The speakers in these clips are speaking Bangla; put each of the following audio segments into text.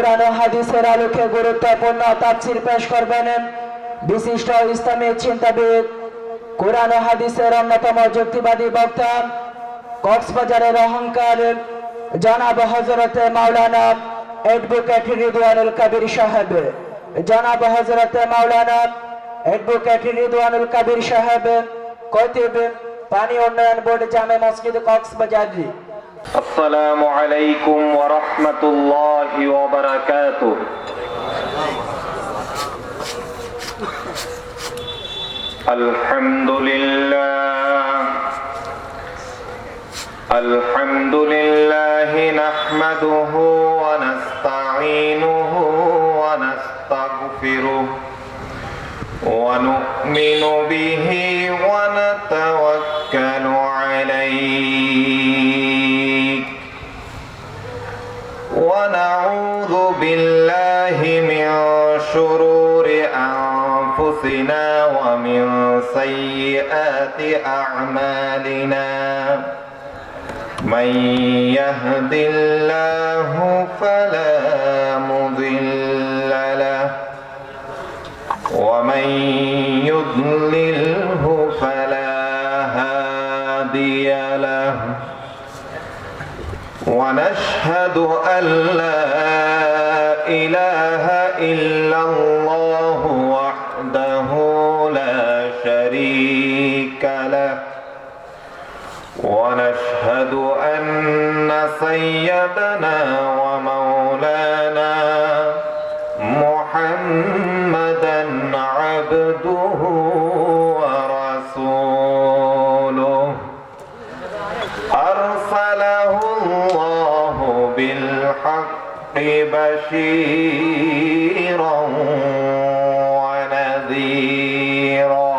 কোরআন ও হাদিসের আলোকে গুরুত্বপূর্ণ তাফসীর পেশ করবেন বিশিষ্ট ইসলামী চিন্তাবিদ, কোরআন ও হাদিসের অন্যতম যুক্তিবাদী বক্তা, কক্সবাজারের অহংকার জনাব হযরতে মাওলানা অ্যাডভোকেট রিদওয়ানুল কবির সাহেব। জনাব হযরতে মাওলানা অ্যাডভোকেট রিদওয়ানুল কবির সাহেব, খতিব, পানি উন্নয়ন বোর্ড, জামে মসজিদ, কক্সবাজার। আসসালামু আলাইকুম ওয়া রাহমাতুল্লাহি ওয়া বারাকাতুহু। আলহামদুলিল্লাহ নাহমাদুহু ওয়া নাস্তাঈনুহু ওয়া নাস্তাগফিরুহু ওয়া নু'মিনু বিহি ওয়া নাতাওয়াক্কালু আলাইহি ونعوذ بالله من شرور أنفسنا ومن سيئات أعمالنا من يهد الله فلا مضل له ومن يضلله فلا هادي له ونشهد أن لا إله إلا الله وحده لا شريك له ونشهد أن سيدنا ومولانا محمدا عبده ورسوله أرسله الله بالحق بشيرا ونذيرا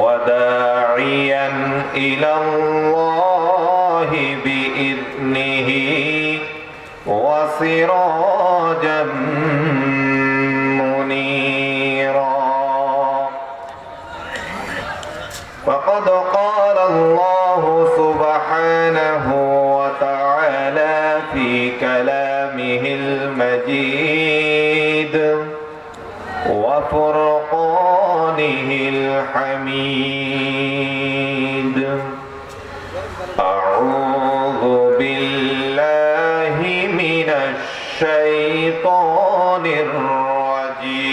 وداعيا إلى الله بإذنه وسراجا منيرا. فقد قال الله سبحانه وتعالى في كلامه المجيد وفرقانه الحميد. أعوذ بالله من الشيطان الرجيم.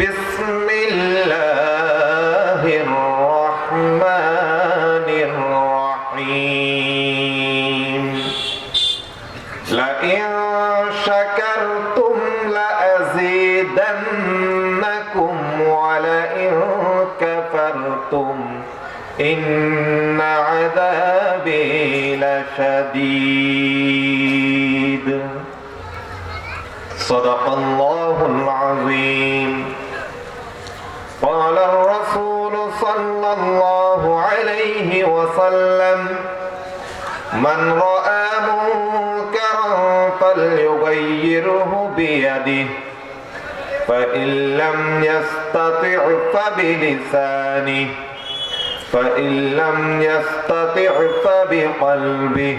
بسم الله الرحمن الرحيم. لئن شكرتم لأزيدنكم ولئن كفرتم إن عذابي لشديد. صدق الله العظيم. قال الرسول صلى الله عليه وسلم من رأى منكرا فليغيره بيده فإن لم يستطع فبلسانه فإن لم يستطع فبقلبه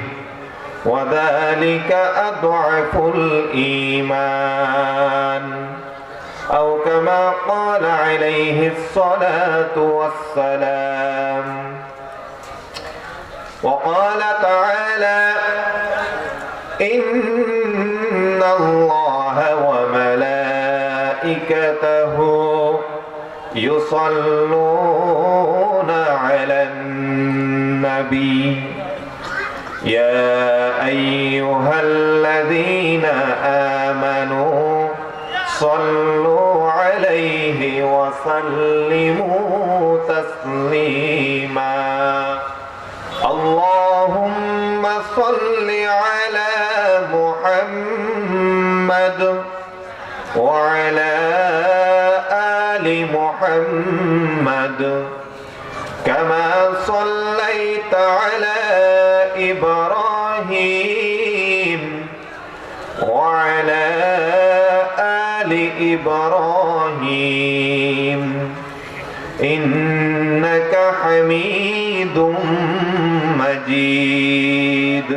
وذلك أضعف الإيمان أو كما قال عليه الصلاة والسلام. وقال تعالى إن الله وملائكته يصلون على النبي يا أيها الذين آمنوا صلوا عليه وسلموا تسليما. اللهم صل على محمد وعلى آل محمد كما صليت على إبراهيم وعلى آل إبراهيم إنك حميد مجيد. مجيد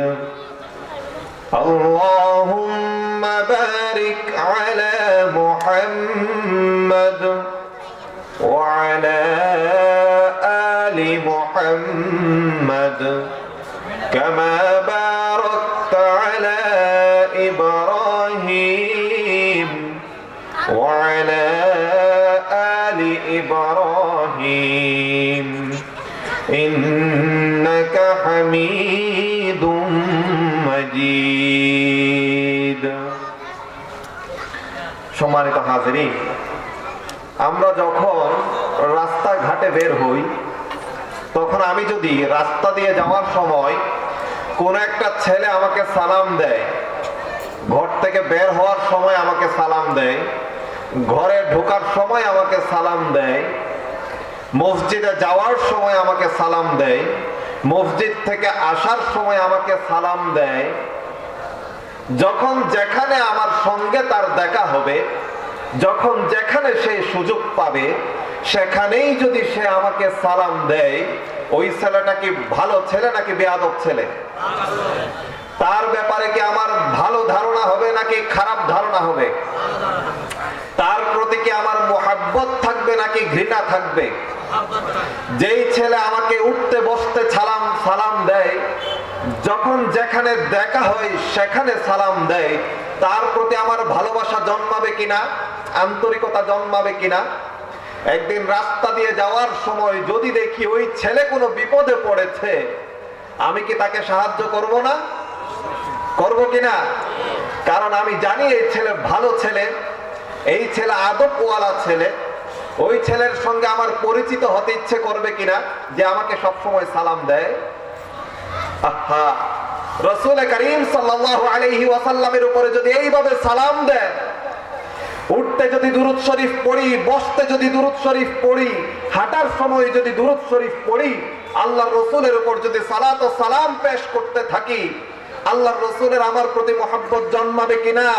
اللهم بارك على محمد وعلى آل محمد كما باركت على إبراهيم وعلى آل إبراهيم إنك حميد مجيد সম্মানিত হাজিরিন, আমরা যখন রাস্তাঘাটে বের হই তখন আমি যদি রাস্তা দিয়ে যাওয়ার সময় কোন একটা ছেলে আমাকে সালাম দেয়, ঘর থেকে বের হওয়ার সময় আমাকে সালাম দেয়, ঘরে ঢোকার সময় আমাকে সালাম দেয়, মসজিদে যাওয়ার সময় আমাকে সালাম দেয়, মসজিদ থেকে আসার সময় আমাকে সালাম দেয়, যখন যেখানে আমার সঙ্গে তার দেখা হবে, যখন যেখানে সে সুযোগ পাবে, সেখানেই যদি সে আমাকে সালাম দেয়, ওই ছেলেটা কি ভালো ছেলে নাকি বেয়াদব ছেলে? তার ব্যাপারে কি আমার ভালো ধারণা হবে নাকি খারাপ ধারণা হবে? তার প্রতি কি আমার মোহাব্বত থাকবে নাকি ঘৃণা থাকবে? যেই ছেলে আমাকে উঠতে বসতে সালাম দেয়, যখন যেখানে দেখা হয় সেখানে সালাম দেয়, তার প্রতি আমার ভালোবাসা জন্মাবে কিনা, আন্তরিকতা জন্মাবে কিনা? একদিন রাস্তা দিয়ে যাওয়ার সময় যদি দেখি ওই ছেলে কোনো বিপদে পড়েছে, আমি কি তাকে সাহায্য করব না? করব কিনা? কারণ আমি জানি এই ছেলে ভালো ছেলে, এই ছেলে আদবওয়ালা ছেলে। ওই ছেলের সঙ্গে আমার পরিচিত হতে ইচ্ছে করবে কিনা যে আমাকে সব সময় সালাম দেয়? আহা, রাসূল করিম সাল্লাল্লাহু আলাইহি ওয়াসাল্লামের উপরে যদি এইভাবে সালাম দেন, উঠতে যদি দুরূদ শরীফ পড়ি, বসতে যদি দুরূদ শরীফ পড়ি, হাঁটার সময় যদি দুরূদ শরীফ পড়ি, আল্লাহর রাসূলের উপর যদি সালাত ও সালাম পেশ করতে থাকি, আল্লাহর রাসূলের আমার প্রতি মহব্বত জন্মাবে কিনা?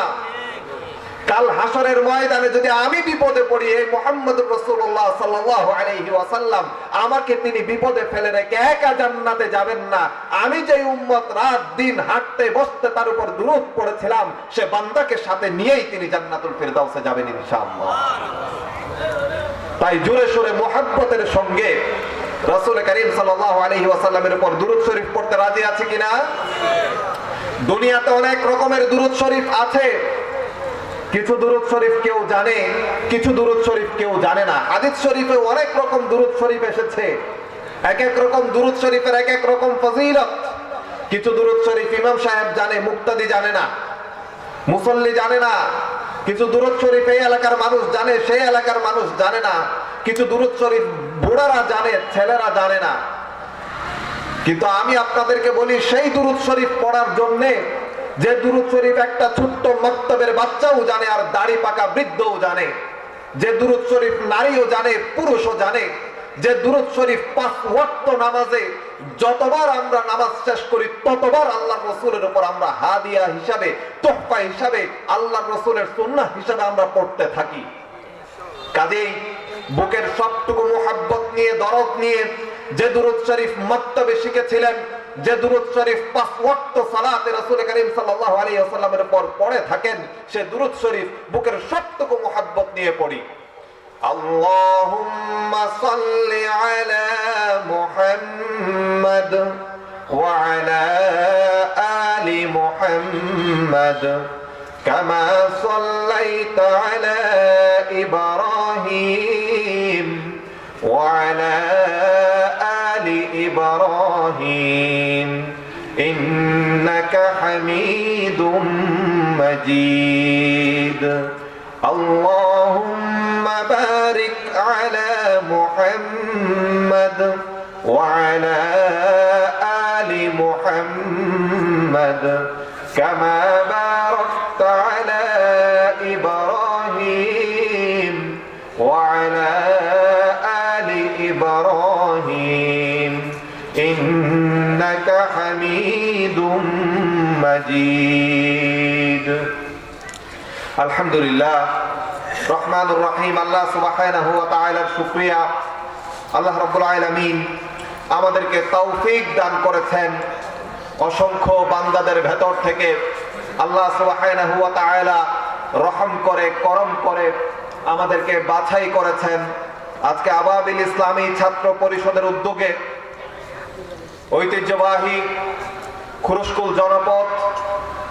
কাল হাসরের ময়দানে যদি আমি বিপদে পড়ি, এই মুহাম্মদুর রাসূলুল্লাহ সাল্লাল্লাহু আলাইহি ওয়াসাল্লাম আমাকে তিনি বিপদে ফেলে রেখে একা জান্নাতে যাবেন না। আমি যে উম্মত রাত দিন হাঁটতে বসতে তার উপর দুরূদ পড়েছিলাম, সে বান্দাকে সাথে নিয়েই তিনি জান্নাতুল ফিরদাউসে যাবেন ইনশাআল্লাহ। তাই জোরে সোরে মুহাব্বতের সঙ্গে রাসূল করিম সাল্লাল্লাহু আলাইহি ওয়াসাল্লামের উপর দুরূদ শরীফ পড়তে রাজি আছে কিনা? দুনিয়াতে অনেক রকমের দুরূদ শরীফ আছে। কিছু দুরূদ শরীফ কেউ জানে, কিছু দুরূদ শরীফ কেউ জানে না। হাদিস শরীফে অনেক রকম দুরূদ শরীফ এসেছে, এক এক রকম দুরূদ শরীফের এক এক রকম ফজিলত। কিছু দুরূদ শরীফ ইমাম সাহেব জানে, মুক্তাদি জানে না, মুসল্লি জানে না। কিছু দুরূদ শরীফ এই এলাকার মানুষ জানে, সেই এলাকার মানুষ জানে না। কিছু দুরূদ শরীফ বুড়ারা জানে, ছেলেরা জানে না। কিন্তু আমি আপনাদেরকে বলি, সেই দুরূদ শরীফ পড়ার জন্যে যে দুরূদ শরীফ একটা ছোট্ট মক্তবের বাচ্চাও জানে আর দাড়ি পাকা বৃদ্ধও জানে, যে দুরূদ শরীফ নারীও জানে, পুরুষও জানে, যে দুরূদ শরীফ 5 ওয়াক্ত নামাজে যতবার আমরা নামাজ শেষ করি ততবার আল্লাহর রাসূলের উপর আমরা হাদিয়া হিসাবে, তোহফা হিসাবে, আল্লাহর রাসূলের সুন্নাহ হিসাবে আমরা পড়তে থাকি। কাজেই বুকের সবটুকু মুহাব্বত নিয়ে, দরদ নিয়ে যে দুরূদ শরীফ মক্তবে শিখেছিলেন, যে দুরূদ শরীফ 5 ওয়াক্ত সালাতে রাসূল করিম সাল্লাল্লাহু আলাইহি ওয়াসাল্লামের উপর পড়ে থাকেন, সে দুরূদ শরীফ বুকের সবটুকু মুহাব্বত নিয়ে পড়ি। আল্লাহুম্মা সাল্লি আলা মুহাম্মাদ ওয়া আলা আলি মুহাম্মাদ কামা সাল্লাইতা আলা ইব্রাহিম ওয়া আলা আলি ইব্রাহিম ইন্নাকা হামিদুম মাজিদ। اللهم بارك على محمد وعلى آل محمد كما باركت على إبراهيم وعلى آل إبراهيم إنك حميد مجيد। আলহামদুলিল্লাহ, রহমানুর রহিম আল্লাহ সুবহানাহু ওয়া তাআলার শুকরিয়া। আল্লাহ রাব্বুল আলামিন আমাদেরকে তৌফিক দান করেছেন। অসংখ্য বান্দাদের ভেতর থেকে আল্লাহ সুবহানাহু ওয়া তাআলা রহম করে করম করে আমাদেরকে বাছাই করেছেন। আজকে আবাবিল ইসলামী ছাত্র পরিষদের উদ্যোগে ঐতিহ্যবাহী খুরুশকুল জনপদ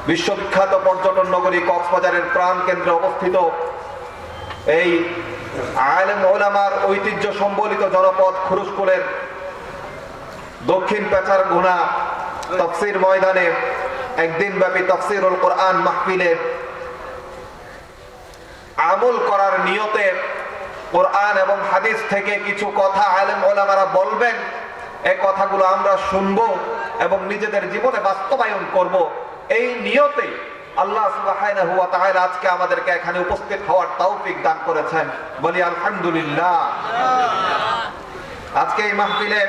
বিশ্ববিখ্যাত পর্যটন নগরী কক্সবাজারের প্রাণ কেন্দ্রে অবস্থিত এই আলেম ওলামার ঐতিহ্য সম্বলিত জনপদ খুরুশকুলের দক্ষিণ পেচারঘোনা তাফসীর ময়দানে একদিন ব্যাপী তাফসীরুল কোরআন মাহফিলে আমল করার নিয়তে কোরআন এবং হাদিস থেকে কিছু কথা আলেম ওলামারা বলবেন, এই কথাগুলো আমরা শুনবো এবং নিজেদের জীবনে বাস্তবায়ন করব, এই নিয়তে আল্লাহ সুবহানাহু ওয়া তাআলা আজকে আমাদেরকে এখানে উপস্থিত হওয়ার তৌফিক দান করেছেন। বলি আলহামদুলিল্লাহ। আজকে এই মাহফিলে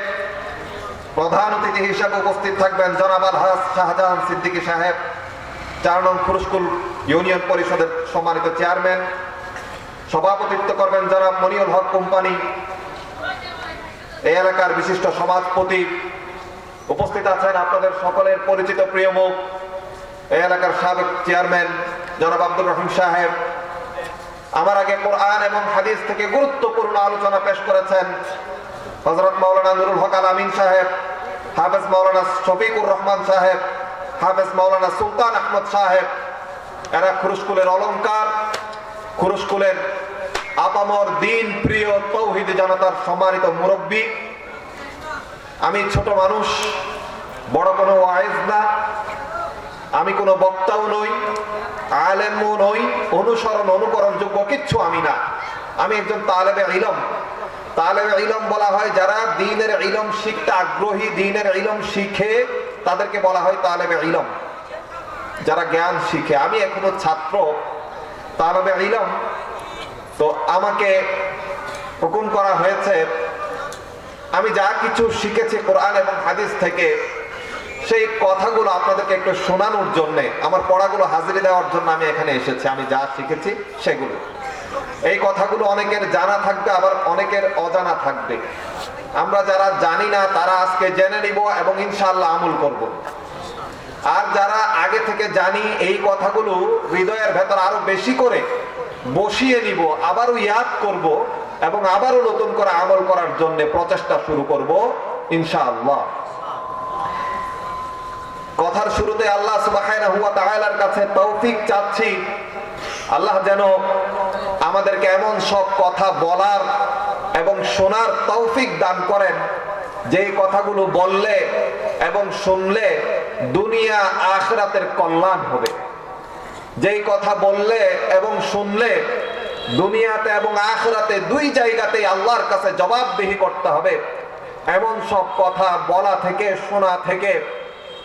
প্রধান অতিথি হিসেবে উপস্থিত থাকবেন জনাব আলহাজ শাহজাহান সিদ্দিকী সাহেব, 4 নং খুরুশকুল ইউনিয়ন পরিষদের সম্মানিত চেয়ারম্যান। সভাপতিত্ব করবেন জনাব মনিউল হক কোম্পানি, এই এলাকার বিশিষ্ট সমাজপতি। উপস্থিত আছেন আপনাদের সকলের পরিচিত প্রিয় মুখ, এই এলাকার সাবেক চেয়ারম্যান জনাব আব্দুর রহিম সাহেব। আমার আগে কোরআন এবং হাদিস থেকে গুরুত্বপূর্ণ আলোচনা পেশ করেছেন হযরত মাওলানা নুরুল হক আল আমিন সাহেব, হাফেজ মাওলানা শফিকুর রহমান সাহেব, হাফেজ মাওলানা সুলতান আহমদ সাহেব। এরা খুরুশকুলের অলংকার, খুরুশকুলের আপামর দিন প্রিয় তৌহিদি জনতার সম্মানিত মুরব্বী। আমি ছোট মানুষ, বড় কোনো ওয়াইজ না, আমি কোনো বক্তাও নই, আলেমও নই, অনুসরণ অনুকরণ যোগ্য কিচ্ছু আমি না। আমি একজন তালেবে ইলম। তালেবে ইলম বলা হয় যারা দ্বীনের ইলম শিখতে আগ্রহী, দ্বীনের ইলম শিখে তাদেরকে বলা হয় তালেবে ইলম, যারা জ্ঞান শিখে। আমি এখনো ছাত্র, তালেবে ইলম। তো আমাকে হুকুম করা হয়েছে আমি যা কিছু শিখেছি কোরআন এবং হাদিস থেকে, সেই কথাগুলো আপনাদেরকে একটু শোনানোর জন্য, আমার পড়াগুলো হাজিরি দেওয়ার জন্য আমি এখানে এসেছি। আমি যা শিখেছি সেগুলো, এই কথাগুলো অনেকের জানা থাকবে, আবার অনেকের অজানা থাকবে। আমরা যারা জানি না তারা আজকে জেনে নিব এবং ইনশাআল্লাহ আমল করব। আর যারা আগে থেকে জানি, এই কথাগুলো হৃদয়ের ভেতর আরো বেশি করে বসিয়ে নিব, আবারও ইয়াদ করব এবং আবারও নতুন করে আমল করার জন্য প্রচেষ্টা শুরু করব ইনশাআল্লাহ। কথার শুরুতে আল্লাহ সুবহানাহু ওয়া তাআলার কাছে তৌফিক চাচ্ছি, আল্লাহ যেন আমাদেরকে এমন সব কথা বলার এবং শোনার তৌফিক দান করেন, যেই কথাগুলো বললে এবং শুনলে দুনিয়া আখিরাতের কল্যাণ হবে। যেই কথা বললে এবং শুনলে দুনিয়াতে এবং আখিরাতে দুই জায়গাতেই আল্লাহর কাছে জবাবদিহি করতে হবে, এমন সব কথা বলা থেকে শোনা থেকে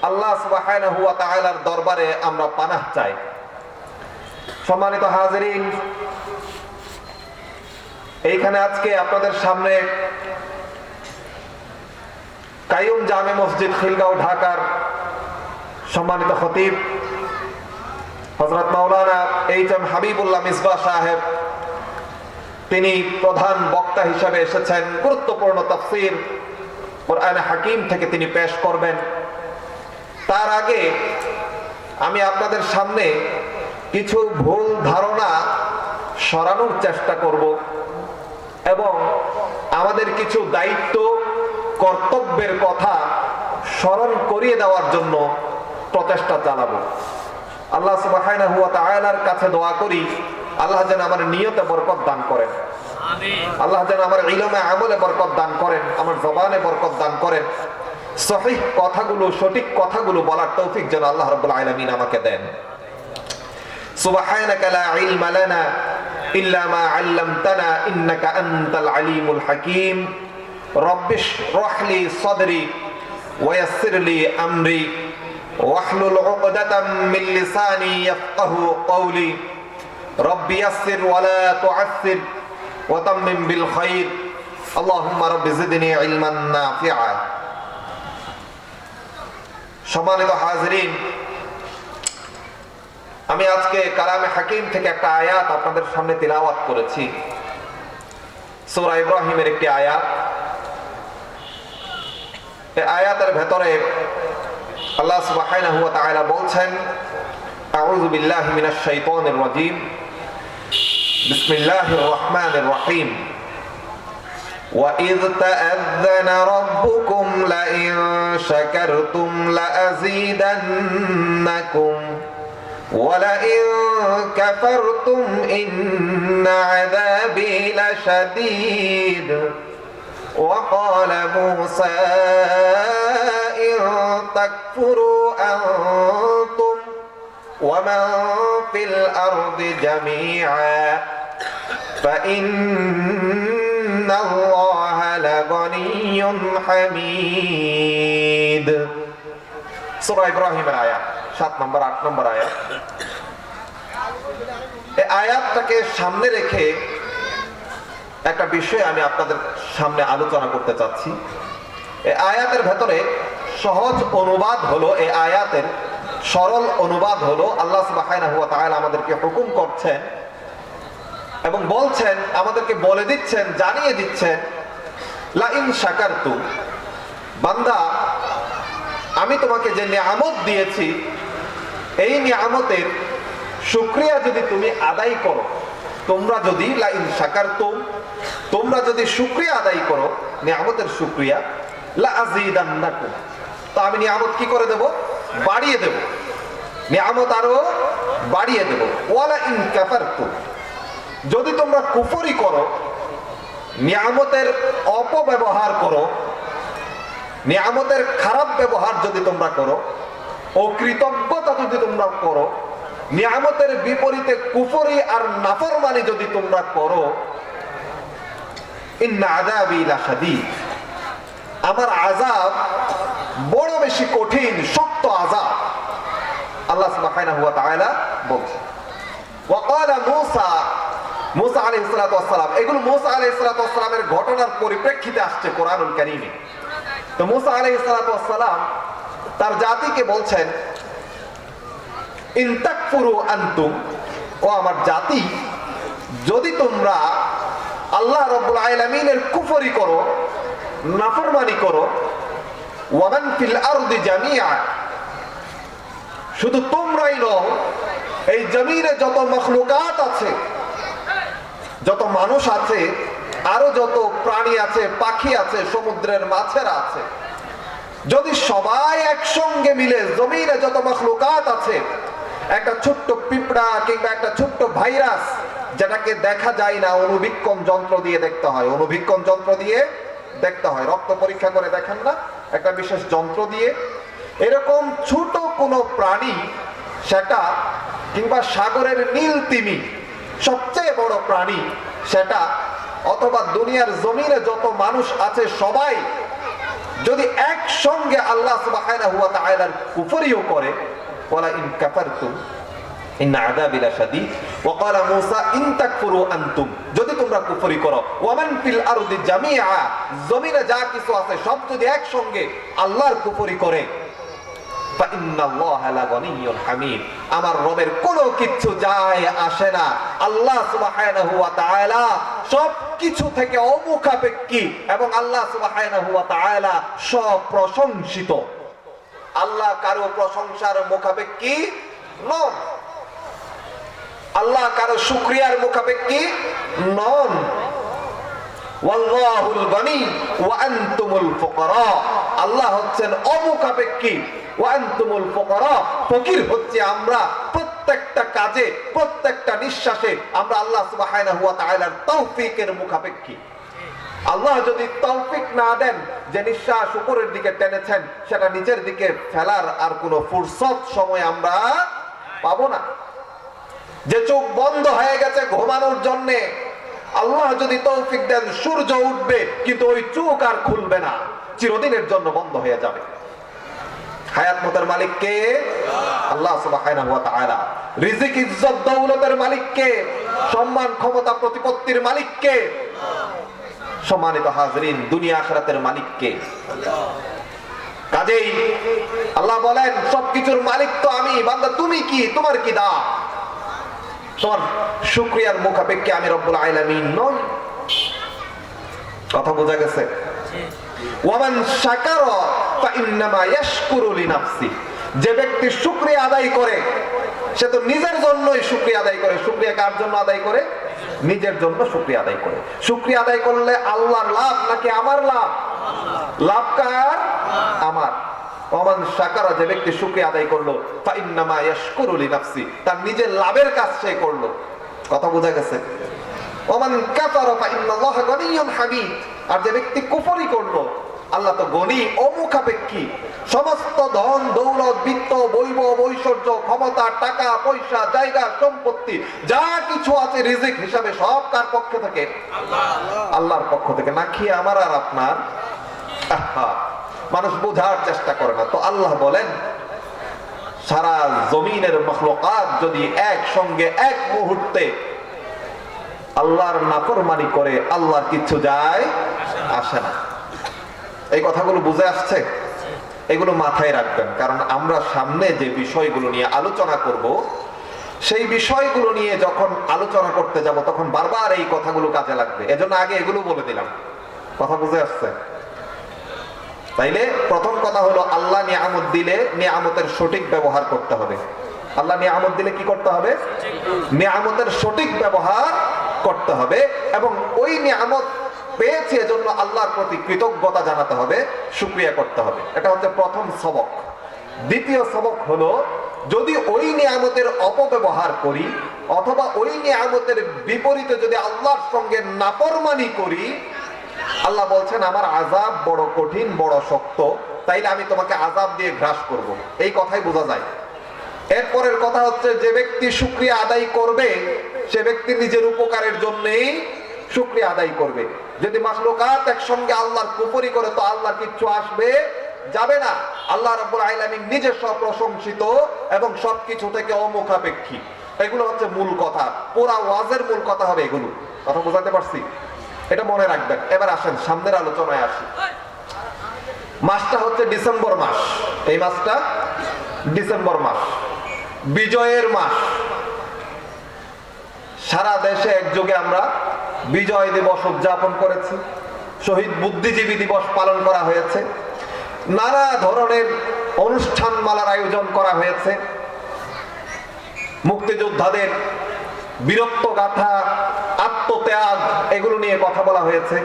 আল্লাহ সুবহানাহু ওয়া তাআলার দরবারে আমরা পানাহ চাই। সম্মানিত হাজিরিন, এইখানে আজকে আপনাদের সামনে কাইয়ুম জামে মসজিদ খিলগাঁও ঢাকার সম্মানিত খতিব হযরত মাওলানা এইচ.এম. হাবিবুল্লাহ মিসবাহ সাহেব, তিনি প্রধান বক্তা হিসেবে এসেছেন। গুরুত্বপূর্ণ তাফসীর কোরআন হাকিম থেকে তিনি পেশ করবেন। তার আগে আমি আপনাদের সামনে কিছু ভুল ধারণা সরানোর চেষ্টা করব এবং আমাদের কিছু দায়িত্ব কর্তব্যের কথা স্মরণ করিয়ে দেওয়ার জন্য প্রচেষ্টা চালাবো। আল্লাহ সুবহানাহু ওয়া তাআলার কাছে দোয়া করি আল্লাহ যেন আমার নিয়তে বরকত দান করেন, আল্লাহ যেন আমার ইলমে আমলে বরকত দান করেন, আমার জবানে বরকত দান করেন। সহিহ কথাগুলো, সঠিক কথাগুলো বলার তৌফিক যেন আল্লাহ রাব্বুল আলামিন আমাকে দেন। সুবহানাকা লা ইলমা লানা ইল্লা মা আল্লামতানা ইন্নাকা আনতাল আলিমুল হাকীম। রব্বিশরাহ লি সাদরি ওয়া ইয়াসসির লি আমরি ওয়াহলুল উকদাতাম মিন লিসানি ইয়াফকাহু কওলি। রব্বি ইয়াসসির ওয়া লা তুআসসির ওয়া তাম্মিম বিল খায়র। আল্লাহুম্মা রাব্বি জিদনি ইলমান নাফিআ। সম্মানিত হাজিরিন, আমি আজকে কালামে হাকিম থেকে একটা আয়াত আপনাদের সামনে তিলাওয়াত করেছি, সূরা ইব্রাহিমের একটি আয়াত। এই আয়াতের ভেতরে আল্লাহ সুবহানাহু ওয়া তাআলা বলছেন, আউযু বিল্লাহি মিনাশ শাইতানির রাজীম, বিসমিল্লাহির রহমানির রহিম। وَإِذْ تَأَذَّنَ رَبُّكُمْ لَئِن شَكَرْتُمْ لَأَزِيدَنَّكُمْ وَلَئِن كَفَرْتُمْ إِنَّ عَذَابِي لَشَدِيدٌ وَقَالَ مُوسَى إِن تَكْفُرُوا أَنتُمْ وَمَن فِي الْأَرْضِ جَمِيعًا فَإِنَّ اللَّهَ لَغَنِيٌّ حَمِيدٌ। সূরা ইব্রাহিমের আয়াত 7 নম্বর 8 নম্বর আয়াত। এই আয়াতটাকে সামনে রেখে একটা বিষয় আমি আপনাদের সামনে আলোচনা করতে চাচ্ছি। এই আয়াতের ভেতরে সহজ অনুবাদ হলো, এই আয়াতের সরল অনুবাদ হলো, আল্লাহ সুবহানাহু ওয়া তাআলা আমাদেরকে হুকুম করছেন এবং বলছেন, আমাদেরকে বলে দিচ্ছেন, জানিয়ে দিচ্ছেন, লা ইন শাকারতুম, বান্দা আমি তোমাকে যে নিয়ামত দিয়েছি এই নিয়ামতের শুকরিয়া যদি তুমি আদায় করো, তোমরা যদি লা ইন শাকারতুম, তোমরা যদি শুকরিয়া আদায় করো, নিয়ামতের শুকরিয়া, লা আযীদান্নাকুম, তো আমি নিয়ামত কি করে দেব? বাড়িয়ে দেব, নিয়ামত আরো বাড়িয়ে দেব। ওয়ালা ইন কাফারতুম, যদি তোমরা কুফরি করো, নিয়ামতের অপব্যবহার করো, নিয়ামতের খারাপ ব্যবহার যদি তোমরা করো, অকৃতজ্ঞতা যদি তোমরা করো, নিয়ামতের বিপরীতে কুফরি আর নাফরমানি যদি তোমরা করো, ইন্না আযাবি লাশাদীদ, আমার আযাব বড় বেশি কঠিন, শক্ত আযাব, আল্লাহ সুবহানাহু ওয়া তাআলা বলছেন। ওয়া ক্বালা মূসা, মূসা আলাইহিস সালাতু ওয়াস সালাম, এগুলো মূসা আলাইহিস সালাতু ওয়াস সালামের ঘটনার পরিপ্রেক্ষিতে আসছে কোরআনুল কারীমে। তো মূসা আলাইহিস সালাতু ওয়াস সালাম তার জাতিকে বলছেন, ইন তাকফুরু আনতুম, ও আমার জাতি, যদি তোমরা আল্লাহ রাব্বুল আলামিনের কুফরি করো, নাফরমানি করো, ওয়া মান ফিল আরদি জামিআ, শুধু তোমরাই নও, এই জমিনে যত মখলুকাত আছে, যত মানুষ আছে, আরো যত প্রাণী আছে, পাখি আছে, সমুদ্রের মাছেরা আছে, যদি সবাই একসঙ্গে মিলে জমিনে যত মখলুকাত আছে, একটা ছোট্ট পিঁপড়া কিংবা একটা ছোট্ট ভাইরাস যেটাকে দেখা যায় না, অনুবীক্ষণ যন্ত্র দিয়ে দেখতে হয়, অনুবীক্ষণ যন্ত্র দিয়ে দেখতে হয়, রক্ত পরীক্ষা করে দেখেন না একটা বিশেষ যন্ত্র দিয়ে, এরকম ছোট কোনো প্রাণী, সেটা কিংবা সাগরের নীল তিমি সবচেয়ে বড় প্রাণী সেটা, অথবা দুনিয়ার জমিনে যত মানুষ আছে সবাই যদি একসঙ্গে আল্লাহ সুবহানাহু ওয়া তাআলার কুফরিও করে, ওয়ালা ইন কাফারতুম ইন্না আযাবি লাশাদীদ, ওয়া ক্বালা মূসা ইন তাকফুরু আনতুম, যদি তোমরা কুফরি করো, ওয়া মান ফিল আরদি জামিআ, জমিনে যা কিছু আছে সব যদি একসঙ্গে আল্লাহর কুফরি করে, ফা ইন্নাল্লাহা লাগানিয়্যুন হামিদ, আমার রবের কোনো কিছু যায় আসে না, আল্লাহ সুবহানাহু ওয়া তাআলা সবকিছু থেকে অমুখাপেক্ষী এবং আল্লাহ সুবহানাহু ওয়া তাআলা সপ্রশংসিত। আল্লাহ কারো প্রশংসার মুখাপেক্ষী নন, আল্লাহ কারো শুকরিয়ার মুখাপেক্ষী নন। ওয়াল্লাহুল গনি ওয়া আনতুমুল ফুকারা, আল্লাহ হচ্ছেন অমুখাপেক্ষী, ওয়া আনতুমুল ফুকারা, ফকির হচ্ছে আমরা। প্রত্যেকটা কাজে, প্রত্যেকটা নিঃশ্বাসে আমরা আল্লাহ সুবহানাহু ওয়া তাআলার তৌফিকের মুখাপেক্ষী। আল্লাহ যদি তৌফিক না দেন, যে নিঃশ্বাস উপরের দিকে টেনেছেন সেটা নিচের দিকে ফেলার আর কোনো ফুরসত সময় আমরা পাবো না। যে চোখ বন্ধ হয়ে গেছে ঘুমানোর জন্যে, আল্লাহ যদি তৌফিক দেন সূর্য উঠবে, কিন্তু ওই চোখ আর খুলবে না, চিরদিনের জন্য বন্ধ হয়ে যাবে। হায়াত মতের মালিক কে? আল্লাহ সুবহানাহু ওয়া তাআলা। রিজিক ইজ্জত দৌলতের মালিক কে? সম্মান ক্ষমতা প্রতিপত্তির মালিক কে? সম্মানিত হাজরিন, দুনিয়া আখিরাতের মালিক কে? কাজেই আল্লাহ বলেন, সবকিছুর মালিক তো আমি, বান্দা তুমি কি, তোমার কি দাম? তোমার শুকরিয়ার মুখাপেক্ষী আমি রব্বুল আলামিন নই। কথা বোঝা গেছে? ওয়ামান শাকারা ফাইন্নামা ইয়াশকুরু লিনাফসি। যে ব্যক্তি শুকরিয়া আদায় করে সে তো নিজের জন্যই শুকরিয়া আদায় করে। শুকরিয়া কার জন্য আদায় করে? নিজের জন্য শুকরিয়া আদায় করে। শুকরিয়া আদায় করলে আল্লাহর লাভ নাকি আমার লাভ? লাভ কার? আমার। ওমান শাকারা, যে ব্যক্তি শুকরিয়া আদায় করলো, ফাইন্নামা ইয়াশকুরু লিনাফসি, তার নিজের লাভের কাজ সে করলো। কথা বোঝা গেছে? ওমান কাফারা ফাইন্নাল্লাহা গনিয়্যুন হামিদ, আর যে ব্যক্তি কুফরি করলো, আল্লাহ তো গনি, অমুখাপেক্ষী। সমস্ত ধন দৌলত, বিত্ত, বৈভব, ঐশ্বর্য, ক্ষমতা, টাকা পয়সা, জায়গা, সম্পত্তি যা কিছু আছে রিজিক হিসাবে সব কার পক্ষ থেকে? আল্লাহর পক্ষ থেকে। না কি আমার আর আপনার? মানুষ বোঝার চেষ্টা করে না। তো আল্লাহ বলেন, সারা জমিনের মখলুকাত যদি একসঙ্গে এক মুহূর্তে আল্লাহর নাফরমানি করে, আল্লাহর কিচ্ছু যায় আসে না। এই কথাগুলো বুঝে আসছে? এগুলো মাথায় রাখবেন, কারণ আমরা সামনে যে বিষয়গুলো নিয়ে আলোচনা করব, সেই বিষয়গুলো নিয়ে যখন আলোচনা করতে যাব তখন বারবার এই কথাগুলো কাজে লাগবে। এজন্য আগে এগুলো বলে দিলাম। কথা বুঝে আসছে? তাইলে প্রথম কথা হলো, আল্লাহ নিয়ামত দিলে নিয়ামতের সঠিক ব্যবহার করতে হবে। আল্লাহ নিয়ামত দিলে কি করতে হবে? নিয়ামতের সঠিক ব্যবহার করতে হবে, এবং ওই নিয়ামত পেয়েছে এজন্য আল্লাহর প্রতি কৃতজ্ঞতা জানাতে হবে, শুকরিয়া করতে হবে। এটা হচ্ছে প্রথম সবক। দ্বিতীয় সবক হলো, যদি ওই নিয়ামতের অপব্যবহার করি অথবা ওই নিয়ামতের বিপরীতে যদি আল্লাহর সঙ্গে নাফরমানি করি, আল্লাহ বলছেন আমার আযাব বড় কঠিন, বড় শক্ত, তাইলে আমি তোমাকে আযাব দিয়ে গ্রাস করব। এই কথাই বোঝা যায়। এরপরের কথা হচ্ছে, যে ব্যক্তি শুকরিয়া আদায় করবে সে ব্যক্তি নিজের উপকারের জন্যই শুকরিয়া আদায় করবে। যদি মাখলুকাত একসঙ্গে আল্লাহর কুফরি করে তো আল্লাহর কিচ্ছু আসবে যাবে না। আল্লাহ রাব্বুল আলামিন নিজে প্রশংসিত এবং সবকিছু থেকে অমুখাপেক্ষী। এগুলো হচ্ছে মূল কথা। পুরা ওয়াজের মূল কথা হবে এগুলো। কথা বোঝাতে পারছি? এটা মনে রাখবেন। এবার আসেন সামনের আলোচনায় আসি। মাসটা হচ্ছে ডিসেম্বর মাস। এই মাসটা ডিসেম্বর মাস, বিজয়ের মাস। সারা দেশে একযোগে আমরা বিজয় দিবস উদযাপন করেছি, শহীদ বুদ্ধিজীবী দিবস পালন করা হয়েছে, নানা ধরনের অনুষ্ঠানমালার আয়োজন করা হয়েছে, মুক্তিযোদ্ধাদের বীরত্ব গাথা, আত্মত্যাগ এগুলো নিয়ে কথা বলা হয়েছে।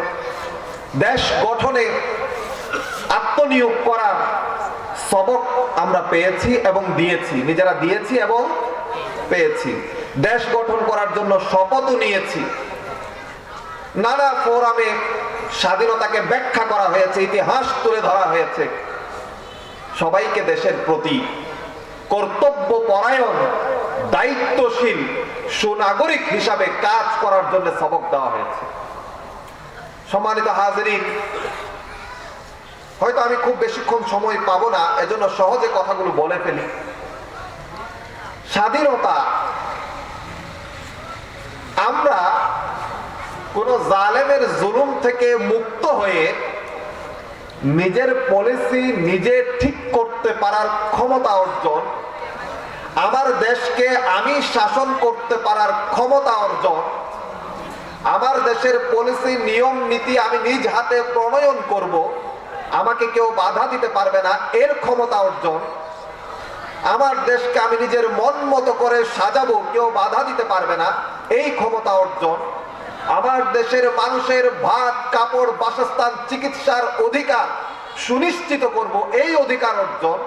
দেশ গঠনে আত্মনিয়োগ করার সবক আমরা পেয়েছি এবং দিয়েছি, নিজেরা দিয়েছি এবং পেয়েছি। দেশ গঠন করার জন্য শপথও নিয়েছি। নানা ফোরামে স্বাধীনতাকে ব্যাখ্যা করা হয়েছে, ইতিহাস তুলে ধরা হয়েছে। সবাইকে দেশের প্রতি কর্তব্য পরায়ণ, দায়িত্বশীল সুনাগরিক হিসাবে কাজ করার জন্য সবক দেওয়া হয়েছে। সম্মানিত হাজিরিন, হয়তো আমি খুব বেশিক্ষণ সময় পাবো না, এজন্য সহজে কথাগুলো বলে ফেলি। স্বাধীনতা, আমরা কোন জালেমের জুলুম থেকে মুক্ত হয়ে নিজের পলিসি নিজে ঠিক করতে পারার ক্ষমতা অর্জন, আমার দেশকে আমি শাসন করতে পারার ক্ষমতা অর্জন, আমার দেশের পলিসি নিয়ম নীতি আমি নিজ হাতে প্রণয়ন করব, আমাকে কেউ বাধা দিতে পারবে না, এর ক্ষমতা অর্জন, আমার দেশকে আমি নিজের মন মতো করে সাজাবো, কেউ বাধা দিতে পারবে না, এই ক্ষমতা অর্জন, আমার দেশের মানুষের ভাত কাপড় বাসস্থান চিকিৎসার অধিকার সুনিশ্চিত করব, এই অধিকার অর্জন,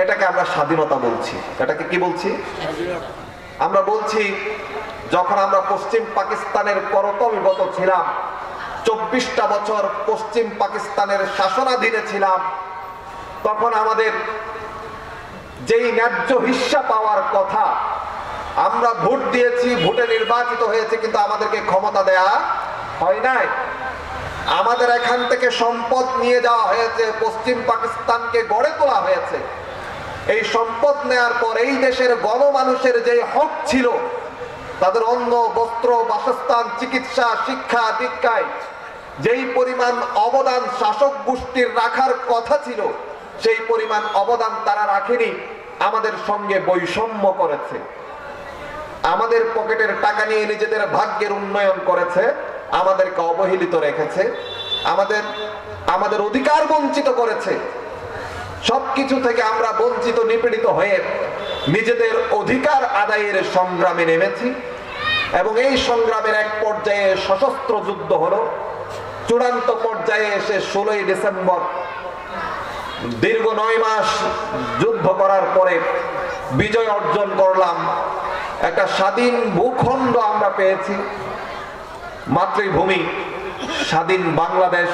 এটাকে আমরা স্বাধীনতা বলছি। এটাকে কি বলছি? আমরা বলছি, যখন আমরা পশ্চিম পাকিস্তানের করতলগত ছিলাম, 24টা বছর পশ্চিম পাকিস্তানের শাসনাধীনে ছিলাম, তখন আমাদের যেই ন্যায্য হিস্সা পাওয়ার কথা, আমরা ভোট দিয়েছি, ভোটে নির্বাচিত হয়েছে, কিন্তু আমাদেরকে ক্ষমতা দেয়া হয় নাই। আমাদের এখান থেকে সম্পদ নিয়ে যাওয়া হয়েছে, পশ্চিম পাকিস্তানকে গড়ে তোলা হয়েছে। এই সম্পদ নেয়ার পর এই দেশের গণমানুষের যে হক ছিল, তাদের অন্ন বস্ত্র বাসস্থান চিকিৎসা শিক্ষা দীক্ষায় যেই পরিমাণ অবদান শাসক গোষ্ঠীর রাখার কথা ছিল, সেই পরিমাণ অবদান তারা রাখেনি, আমাদের সঙ্গে বৈষম্য করেছে, আমাদের পকেটের টাকা নিয়ে নিজেদের ভাগ্যের উন্নয়ন করেছে, আমাদেরকে অবহেলিত রেখেছে। আমাদের আমাদের অধিকার বঞ্চিত করেছে। সবকিছু থেকে আমরা বঞ্চিত নিপীড়িত হয়ে নিজেদের অধিকার আদায়ের সংগ্রামে নেমেছি এবং এই সংগ্রামের এক পর্যায়ে সশস্ত্র যুদ্ধ হলো। চূড়ান্ত পর্যায়ে এসে 16ই ডিসেম্বর দীর্ঘ 9 মাস যুদ্ধ করার পরে বিজয় অর্জন করলাম। একটা স্বাধীন ভূখণ্ড আমরা পেয়েছি, মাতৃভূমি, স্বাধীন বাংলাদেশ,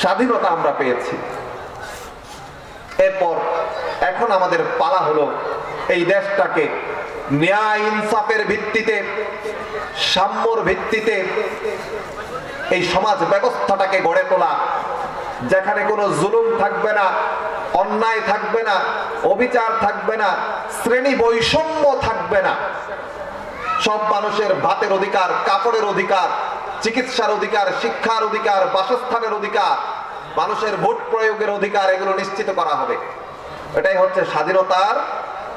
স্বাধীনতা আমরা পেয়েছি। এরপর এখন আমাদের পালা হলো এই দেশটাকে ন্যায় ইনসাফের ভিত্তিতে, সাম্যর ভিত্তিতে এই সমাজ ব্যবস্থাটাকে গড়ে তোলা, যেখানে কোনো জুলুম থাকবে না, অন্যায় থাকবে না, অবিচার থাকবে না, শ্রেণী বৈষম্য থাকবে না। সব মানুষের ভাতের অধিকার, কাপড়ের অধিকার, চিকিৎসার অধিকার, শিক্ষার অধিকার, বাসস্থানের অধিকার, মানুষের ভোট প্রয়োগের অধিকার, এগুলো নিশ্চিত করা হবে। এটাই হচ্ছে স্বাধীনতার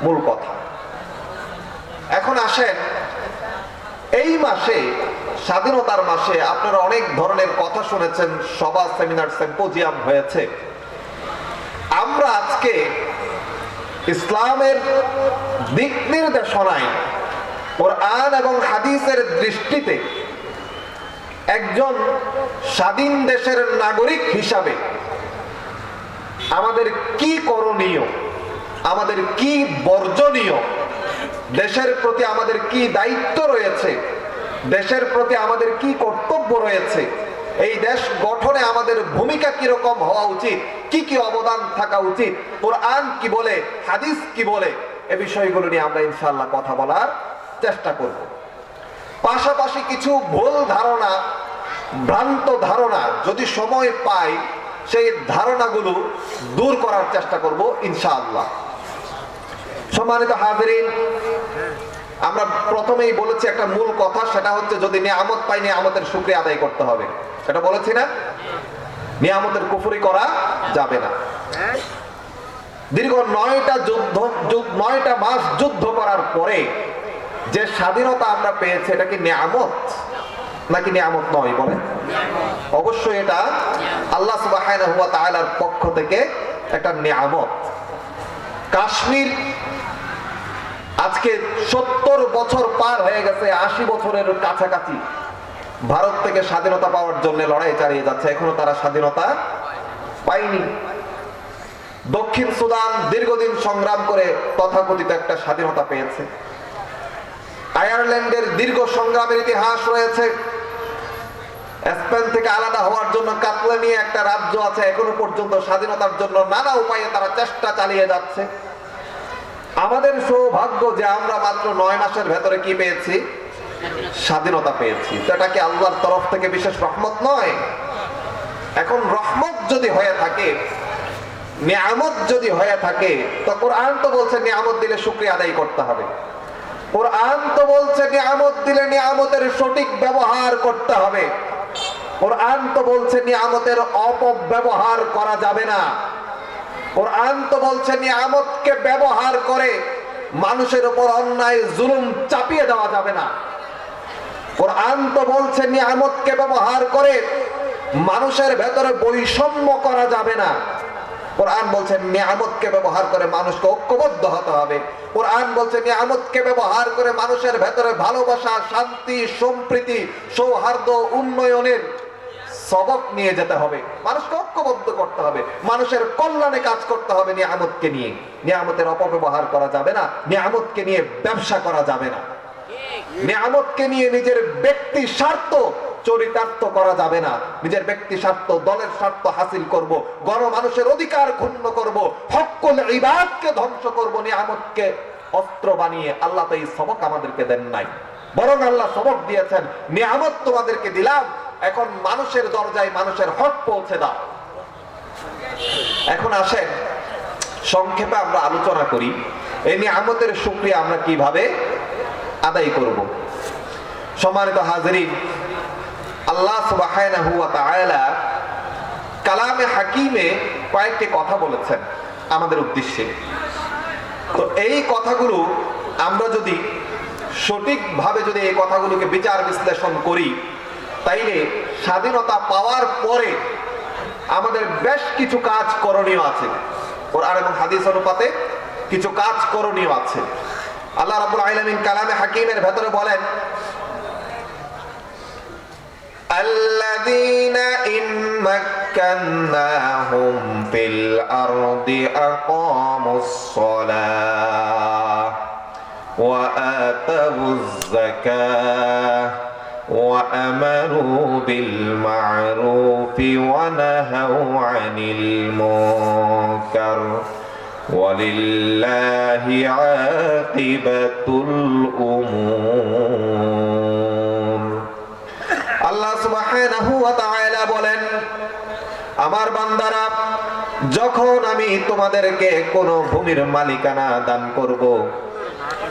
মূল কথা। এখন আসেন, এই মাসে, স্বাধীনতার মাসে আপনারা অনেক ধরনের কথা শুনেছেন, সভা, সেমিনার, সিম্পোজিয়াম হয়েছে। আমরা আজকে ইসলামের দিক নির্দেশনায়, কোরআন এবং হাদিসের দৃষ্টিতে একজন স্বাধীন দেশের নাগরিক হিসাবে আমাদের কি করণীয়, আমাদের কি বর্জনীয়, দেশের প্রতি আমাদের কি দায়িত্ব রয়েছে, দেশের প্রতি আমাদের কি কর্তব্য রয়েছে, এই দেশ গঠনে আমাদের ভূমিকা কিরকম হওয়া উচিত, কি কি অবদান থাকা উচিত, কোরআন কি বলে, হাদিস কি বলে, এ বিষয়গুলো নিয়ে আমরা ইনশাআল্লাহ কথা বলার চেষ্টা করব। পাশাপাশি কিছু ভুল ধারণা, ভ্রান্ত ধারণা যদি সময় পাই, সেই ধারণাগুলো দূর করার চেষ্টা করব ইনশাআল্লাহ। সম্মানিত হাজিরিন, আমরা প্রথমেই বলেছি একটা মূল কথা, সেটা হচ্ছে যদি নিয়ামত পাই, নিয়ামতের শুকরিয়া আদায় করতে হবে। এটা বলেছি না? নিয়ামতের কুফরি করা যাবে না। দীর্ঘ 9টা মাস যুদ্ধ করার পরে যে স্বাধীনতা আমরা পেয়েছি, এটা কি নিয়ামত নাকি নিয়ামত নয়? বলেন। অবশ্যই এটা আল্লাহ সুবহানাহু ওয়া তাআলার পক্ষ থেকে একটা নিয়ামত। কাশ্মীর আজকে 70 বছর পার হয়ে গেছে, 80 বছরের কাছাকাছি ভারত থেকে স্বাধীনতা পাওয়ার জন্য লড়াই চালিয়ে যাচ্ছে, এখনো তারা স্বাধীনতা পায়নি। দক্ষিণ সুদান দীর্ঘদিন সংগ্রাম করে তথাকথিত একটা স্বাধীনতা পেয়েছে। আয়ারল্যান্ডের দীর্ঘ সংগ্রামের ইতিহাস রয়েছে। স্পেন থেকে আলাদা হওয়ার জন্য কাতালোনিয়া একটা রাজ্য আছে, এখনো পর্যন্ত স্বাধীনতার জন্য নানা উপায়ে তারা চেষ্টা চালিয়ে যাচ্ছে। আমাদের সৌভাগ্য যে আমরা মাত্র 9 মাসের ভেতরে কি পেয়েছি? স্বাধীনতা পেয়েছি। তো এটা কি আল্লাহর তরফ থেকে বিশেষ রহমত নয়? এখন রহমত যদি হয়ে থাকে, নিয়ামত যদি হয়ে থাকে, তো কোরআন তো বলছে নিয়ামত দিলে শুকরিয়া আদায় করতে হবে। কোরআন তো বলছে নিয়ামত দিলে নিয়ামতের সঠিক ব্যবহার করতে হবে। কোরআন তো বলছে নিয়ামতের অপব্যবহার করা যাবে না। কোরআন তো বলছে নিয়ামতকে ব্যবহার করে মানুষের উপর অন্যায় জুলুম চাপিয়ে দেওয়া যাবে না। কোরআন তো বলছে নিয়ামতকে ব্যবহার করে মানুষের ভেতরে বৈষম্য করা যাবে না। কোরআন বলছে নিয়ামতকে ব্যবহার করে মানুষকে ঐক্যবদ্ধ হতে হবে। কোরআন বলছে নিয়ামতকে ব্যবহার করে মানুষের ভেতরে ভালোবাসা, শান্তি, সম্প্রীতি, সৌহার্দ্য, উন্নয়নের সবক নিয়ে যেতে হবে, মানুষকে ঐক্যবদ্ধ করতে হবে, মানুষের কল্যাণে কাজ করতে হবে। নিয়ামতকে নিয়ে, নিয়ামতের অপব্যবহার করা যাবে না, নিয়ামতকে নিয়ে ব্যবসা করা যাবে না, নিয়ামতকে নিয়ে নিজের ব্যক্তি স্বার্থ চরিতার্থ করা যাবে না। নিজের ব্যক্তি স্বার্থ, দলের স্বার্থ হাসিল করব, গণমানুষের অধিকার ক্ষুণ্ণ করব, হক্কুল ইবাদকে ধ্বংস করব, নিয়ামতকে অস্ত্র বানিয়ে আল্লাহ তো এই সবক আমাদেরকে দেন নাই, বরং আল্লাহ সবক দিয়েছেন নিয়ামত তোমাদেরকে দিলাম, এখন মানুষের দরজায় মানুষের হক পৌঁছে দাও। এখন আসেন সংক্ষেপে আমরা আলোচনা করি এই নিয়ামতের শুকরিয়া আমরা কিভাবে আদায় করব। সম্মানিত হাজিরিন, আল্লাহ সুবহানাহু ওয়া তাআলা কালামে হাকিমে কয়েকটি কথা বলেছেন আমাদের উদ্দেশ্যে। তো এই কথাগুলো আমরা যদি সঠিকভাবে যদি এই কথাগুলোকে বিচার বিশ্লেষণ করি, তাইলে স্বাধীনতা পাওয়ার পরে আমাদের বেশ কিছু কাজ করণীয় আছে। কোরআন এবং হাদিস অনুপাতে কিছু কাজ করণীয় আছে। আল্লাহ রাব্বুল আলামিন কালামে হাকিমের ভেতরে বলেন, আল্লাযীনা ইন মাক্কান্নাহুম ফিল আরদি আকামুস সালাহ ওয়া আতাউয যাকাহ ওয়া আমারু বিল মা'রুফি ওয়া নাহাউ আনিল মুনকার ওয়ালিল্লাহি আকিবাতুল উমুর। আল্লাহ সুবহানাহু ওয়া তাআলা বলেন, আমার বান্দারা, যখন আমি তোমাদেরকে কোন ভূমির মালিকানা দান করব,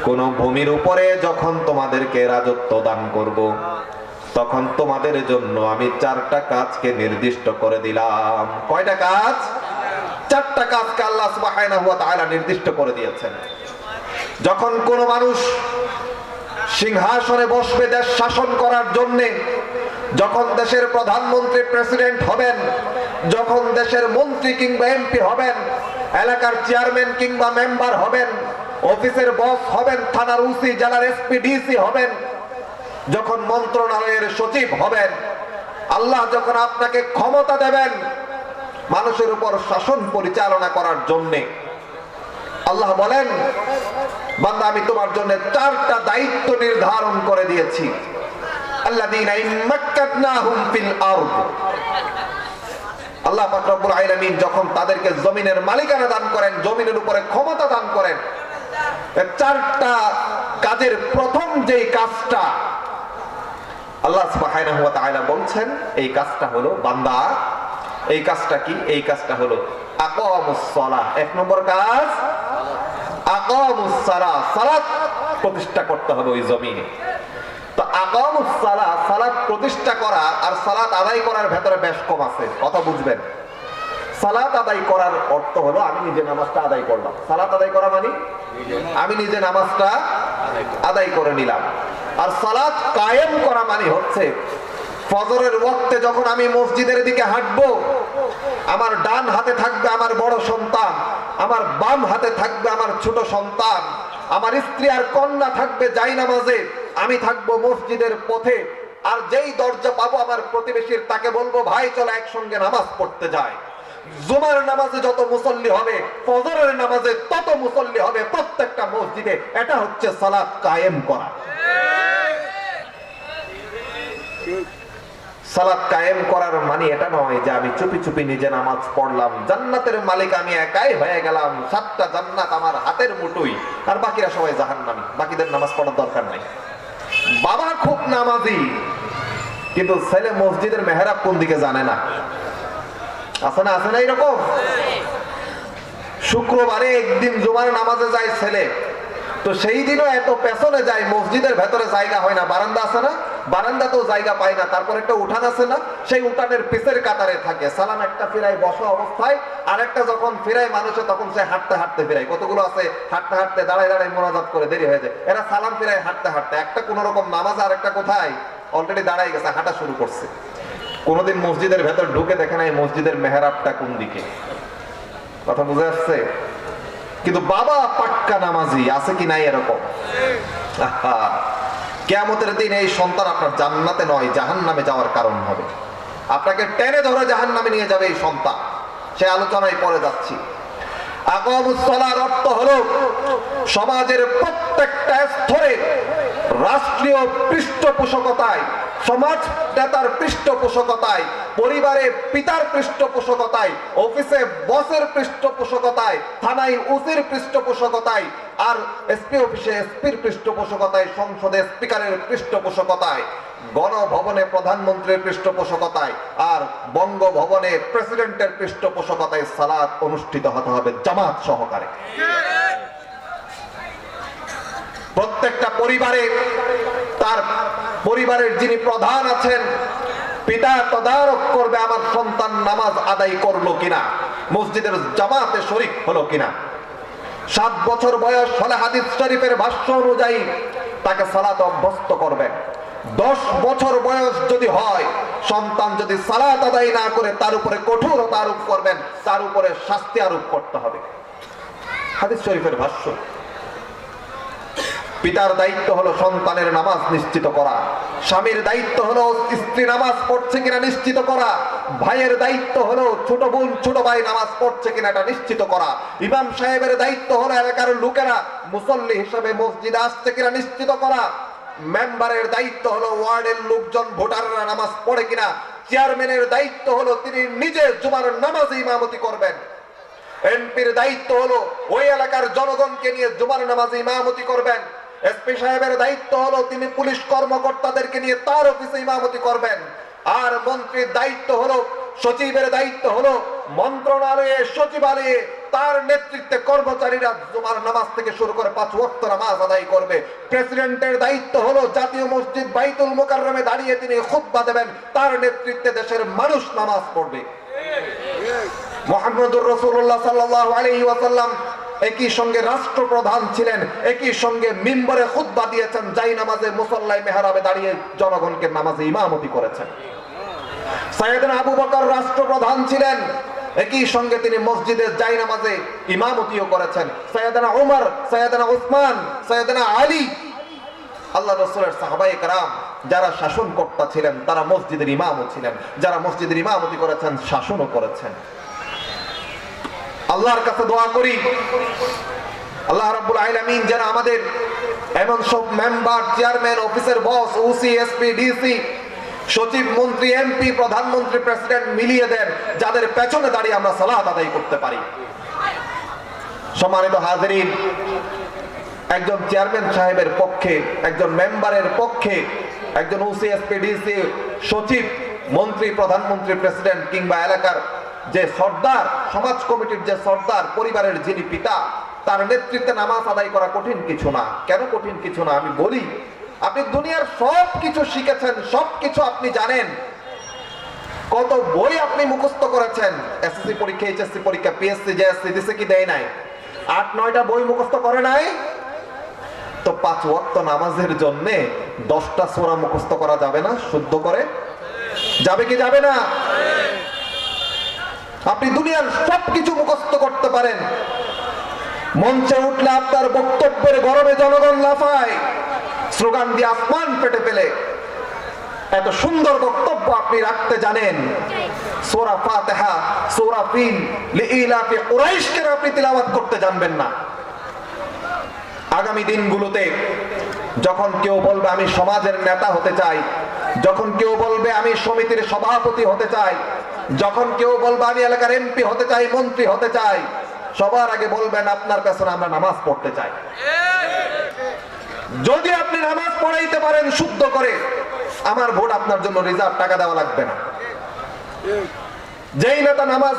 কোন ভূমির উপরে যখন তোমাদেরকে রাজত্ব দান করব, তখন তোমাদের জন্য আমি 4টা কাজকে নির্দিষ্ট করে দিলাম। কয়টা কাজ? 4টা কাজকে আল্লাহ সুবহানাহু ওয়া তাআলা নির্দিষ্ট করে দিয়েছেন। যখন কোন মানুষ সিংহাসনে বসবে দেশ শাসন করার জন্য, যখন দেশের প্রধানমন্ত্রী প্রেসিডেন্ট হবেন, যখন দেশের মন্ত্রী কিংবা এমপি হবেন, এলাকার চেয়ারম্যান কিংবা মেম্বার হবেন, অফিসের বস হবেন, থানার ওসি, জেলার এসপি ডিসি হবেন, যখন মন্ত্রণালয়ের সচিব হবেন, আল্লাহ যখন আপনাকে ক্ষমতা দেবেন মানুষের উপর শাসন পরিচালনা করার জন্য, আল্লাহ বলেন, বান্দা আমি তোমার জন্য 4টা দায়িত্ব নির্ধারণ করে দিয়েছি। আল্লাযীনা ইম্মাক্কাতনাহুম ফিল আরদ। আল্লাহ পাক রব্বুল আলামিন যখন তাদেরকে জমিনের মালিকানা দান করেন, জমিনের উপরে ক্ষমতা দান করেন, 4টা কাজের প্রথম যেই কাজটা আল্লাহ সুবহানাহু ওয়া তাআলা বলছেন, এই কাজটা হলো বান্দা, এই কাজটা কি? এই কাজটা হলো আকামুস সালাহ। 1 নম্বর কাজ আকামুস সালাহ, সালাত প্রতিষ্ঠা করতে হবে ওই জমিনে। তো আকামুস সালাহ, সালাত প্রতিষ্ঠা করা আর সালাত আদায় করার ভেতরে বেশ কম আছে, কথা বুঝবেন। সালাত আদায় করার অর্থ হলো আমি নিজে নামাজটা আদায় করলাম। সালাত আদায় করা মানে আমি নিজে নামাজটা আদায় করে নিলাম। আর সালাত কায়েম করা মানে হচ্ছে ফজরের ওয়াক্তে যখন আমি মসজিদের দিকে হাঁটবো, আমার ডান হাতে থাকবে আমার বড় সন্তান, আমার বাম হাতে থাকবে আমার ছোট সন্তান, আমার স্ত্রী আর কন্যা থাকবে জায়নামাজে, আমি থাকবো মসজিদের পথে। আর যেই দরজা পাবো আমার প্রতিবেশীর, তাকে বলবো ভাই চলো একসঙ্গে নামাজ পড়তে যায়। জুমার নামাজে যত মুসল্লি হবে, ফজরের নামাজে তত মুসল্লি হবে প্রত্যেকটা মসজিদে। এটা হচ্ছে সালাত কায়েম করা। সালাত কায়েম করার মানে এটা নয় যে আমি চুপি চুপি নিজে নামাজ পড়লাম, জান্নাতের মালিক আমি একাই হয়ে গেলাম, 7টা জান্নাত আমার হাতের মুঠোই, আর বাকিরা সবাই জাহান্নামী, বাকিদের নামাজ পড়ার দরকার নাই। বাবা খুব নামাজি, কিন্তু ছেলে মসজিদের মেহরাব কোন দিকে জানে না। আছে না? আছে না এরকম? শুক্রবারে একদিন জুমার নামাজে যায় ছেলে, তো সেই দিনও এত পেছনে যায়, মসজিদের ভেতরে জায়গা হয় না। বারান্দা আছে না? বারান্দাতেও জায়গা পায় না। তারপর একটা উঠান আছে না? সেই উঠানের পিছের কাতারে থাকে। সালাম একটা ফিরায় বসা অবস্থায়, আর একটা যখন ফিরায় মানুষে, তখন সে হাঁটতে হাঁটতে ফিরায়। কতগুলো আছে হাঁটতে হাঁটতে, দাঁড়ায় দাঁড়ায় মোনাজাত করে, দেরি হয়ে যায়। এরা সালাম ফিরায় হাঁটতে হাঁটতে, একটা কোন রকম নামাজ, আর একটা কোথায় অলরেডি দাঁড়ায় গেছে, হাঁটা শুরু করছে। কোনদিন মসজিদের ভেতর ঢুকে দেখে নাই মসজিদের মেহরাবটা কোন দিকে। কথা বুঝে আসছে? কিন্তু বাবা পাক্কা নামাজি, আছে কি নাই এরকম? কিয়ামতের দিন এই সন্তান আপনার জান্নাতে নয় জাহান্নামে যাওয়ার কারণ হবে। আপনাকে টেনে ধরে জাহান্নামে নিয়ে যাবে এই সন্তান। সে আলোচনায় পরে যাচ্ছি। আকামুস সালার অর্থ হলো সমাজের প্রত্যেকটা স্তরে, রাষ্ট্রীয় পৃষ্ঠপোষকতায়, সমাজ নেতার পৃষ্ঠপোষকতায়, পরিবারে পিতার পৃষ্ঠপোষকতায়, অফিসে বসের পৃষ্ঠপোষকতায়, থানায় ওসির পৃষ্ঠপোষকতায়, আর এসপি অফিসে এসপির পৃষ্ঠপোষকতায়, সংসদে স্পিকারের পৃষ্ঠপোষকতায়, গণভবনে প্রধানমন্ত্রীর পৃষ্ঠপোষকতায়, আর বঙ্গভবনে প্রেসিডেন্টের পৃষ্ঠপোষকতায় সালাত অনুষ্ঠিত হতে হবে জামাত সহকারে। প্রত্যেকটা পরিবারে তার পরিবারের যিনি প্রধান আছেন, পিতা তদারক করবে আমার সন্তান নামাজ আদায় করলো কিনা, মসজিদের জামাতে শরীক হলো কিনা। 7 বছর বয়স হলে হাদিস শরীফের ভাষ্য অনুযায়ী তাকে সালাতে অভ্যস্ত করবেন। 10 বছর বয়স যদি হয় সন্তান যদি সালাত আদায় না করে তার উপরে কঠোরতা আরোপ করবেন, তার উপরে শাস্তি আরোপ করতে হবে। হাদিস শরীফের ভাষ্য। পিতার দায়িত্ব হলো সন্তানের নামাজ নিশ্চিত করা, স্বামীর দায়িত্ব হলো স্ত্রী নামাজ পড়ছে কিনা নিশ্চিত করা, ভাইয়ের দায়িত্ব হলো ছোট বোন ছোট ভাই নামাজ পড়ছে কিনা এটা নিশ্চিত করা, ইমাম সাহেবের দায়িত্ব হলো এলাকার লোকেরা মুসল্লি হিসেবে মসজিদে আসছে কিনা নিশ্চিত করা, মেম্বারের দায়িত্ব হলো ওয়ার্ডের লোকজন ভোটাররা নামাজ পড়ে কিনা, চেয়ারম্যানের দায়িত্ব হলো তিনি নিজে জুমার নামাজে ইমামতি করবেন, এমপির দায়িত্ব হলো ওই এলাকার জনগণকে নিয়ে জুমার নামাজে ইমামতি করবেন, এসপি সাহেবের দায়িত্ব হলো তিনি পুলিশ কর্মকর্তাদেরকে নিয়ে তার অফিসে ইমামতি করবেন, আর মন্ত্রীর দায়িত্ব হলো, সচিবের দায়িত্ব হলো মন্ত্রণালয়ে সচিবালয়ে তার নেতৃত্বে কর্মচারীরা জুমার নামাজ থেকে শুরু করে 5 ওয়াক্ত নামাজ আদায় করবে, প্রেসিডেন্টের দায়িত্ব হলো জাতীয় মসজিদ বাইতুল মুকাররমে দাঁড়িয়ে তিনি খুতবা দেবেন, তার নেতৃত্বে দেশের মানুষ নামাজ পড়বে। মুহাম্মদুর রাসূলুল্লাহ সাল্লাল্লাহু আলাইহি ওয়াসাল্লাম একই সঙ্গে রাষ্ট্রপ্রধান ছিলেন, একই সঙ্গে মিম্বরে খুতবা দিয়েছেন, যাই নামাজে মুসল্লায় মেহরাবে দাঁড়িয়ে জনগণকে নামাজে ইমামতি করেছেন। সাইয়েদনা আবু বকর রাষ্ট্রপ্রধান ছিলেন, একই সঙ্গে তিনি মসজিদে যাই নামাজে ইমামতিও করেছেন। সাইয়েদনা উমর, সাইয়েদনা উসমান, সাইয়েদনা আলী, আল্লাহ রাসূলের সাহাবায়ে কেরাম যারা শাসনকর্তা ছিলেন তারা মসজিদের ইমামও ছিলেন, যারা মসজিদের ইমামতি করেছেন শাসনও করেছেন। আল্লাহর কাছে দোয়া করি আল্লাহ রাব্বুল আলামিন যেন আমাদের এমন সব মেম্বার, চেয়ারম্যান, অফিসের বস, ওসি, এসপি, ডিসি, সচিব, মন্ত্রী, এমপি, প্রধানমন্ত্রী, প্রেসিডেন্ট মিলিয়ে দেন যাদের পেছনে দাঁড়িয়ে আমরা সালাত আদায় করতে পারি। সম্মানিত হাজিরিন, একজন চেয়ারম্যান সাহেবের পক্ষে, একজন মেম্বারের পক্ষে, একজন ওসি, এসপি, ডিসি, সচিব, মন্ত্রী, প্রধানমন্ত্রী, প্রেসিডেন্ট কিংবা এলাকার যে সর্দার, সমাজ কমিটির যে সর্দার, পরিবারের যিনি পিতা, তার নেতৃত্বে নামাজ আদায় করা কঠিন কিছু না। কেন কঠিন কিছু না আমি বলি, আপনি দুনিয়ার সব কিছু শিখেছেন, সব কিছু আপনি জানেন, কত বই আপনি মুখস্থ করেছেন, এসএসসি পরীক্ষা, এইচএসসি পরীক্ষা, পিএসসি, জেএসসি দিছে কি দেয় নাই? 8-9টা বই মুখস্থ করে নাই? তো 5 ওয়াক্ত নামাজের জন্য 10টা সূরা মুখস্থ করা যাবে না? শুদ্ধ করে যাবে কি যাবে না? আপনি দুনিয়ার সবকিছু মুখস্থ করতে পারেন, মঞ্চে উঠলে আপনার বক্তব্যের গরমে জনগণ লাফায়, স্লোগান দিয়ে আসমান পেটে ফেলে, এত সুন্দর বক্তব্য আপনি রাখতে জানেন, সূরা ফাতিহা, সূরা ফিল, লিইলাফি কুরাইশ কে আপনি তিলাওয়াত করতে জানবেন না। আগামী দিনগুলোতে যখন কেউ বলবে আমি সমাজের নেতা হতে চাই, যখন কেউ বলবে আমি সমিতির সভাপতি হতে চাই, যখন কেউ বলবে আমি এলাকার এমপি হতে চাই, মন্ত্রী হতে চাই, সবার আগে বলবেন আপনার পেছনে আমরা নামাজ পড়তে চাই। যদি আপনি নামাজ পড়াইতে পারেন শুদ্ধ করে, আমার ভোট আপনার জন্য রিজার্ভ, টাকা দেওয়া লাগবে না। যেই নেতা নামাজ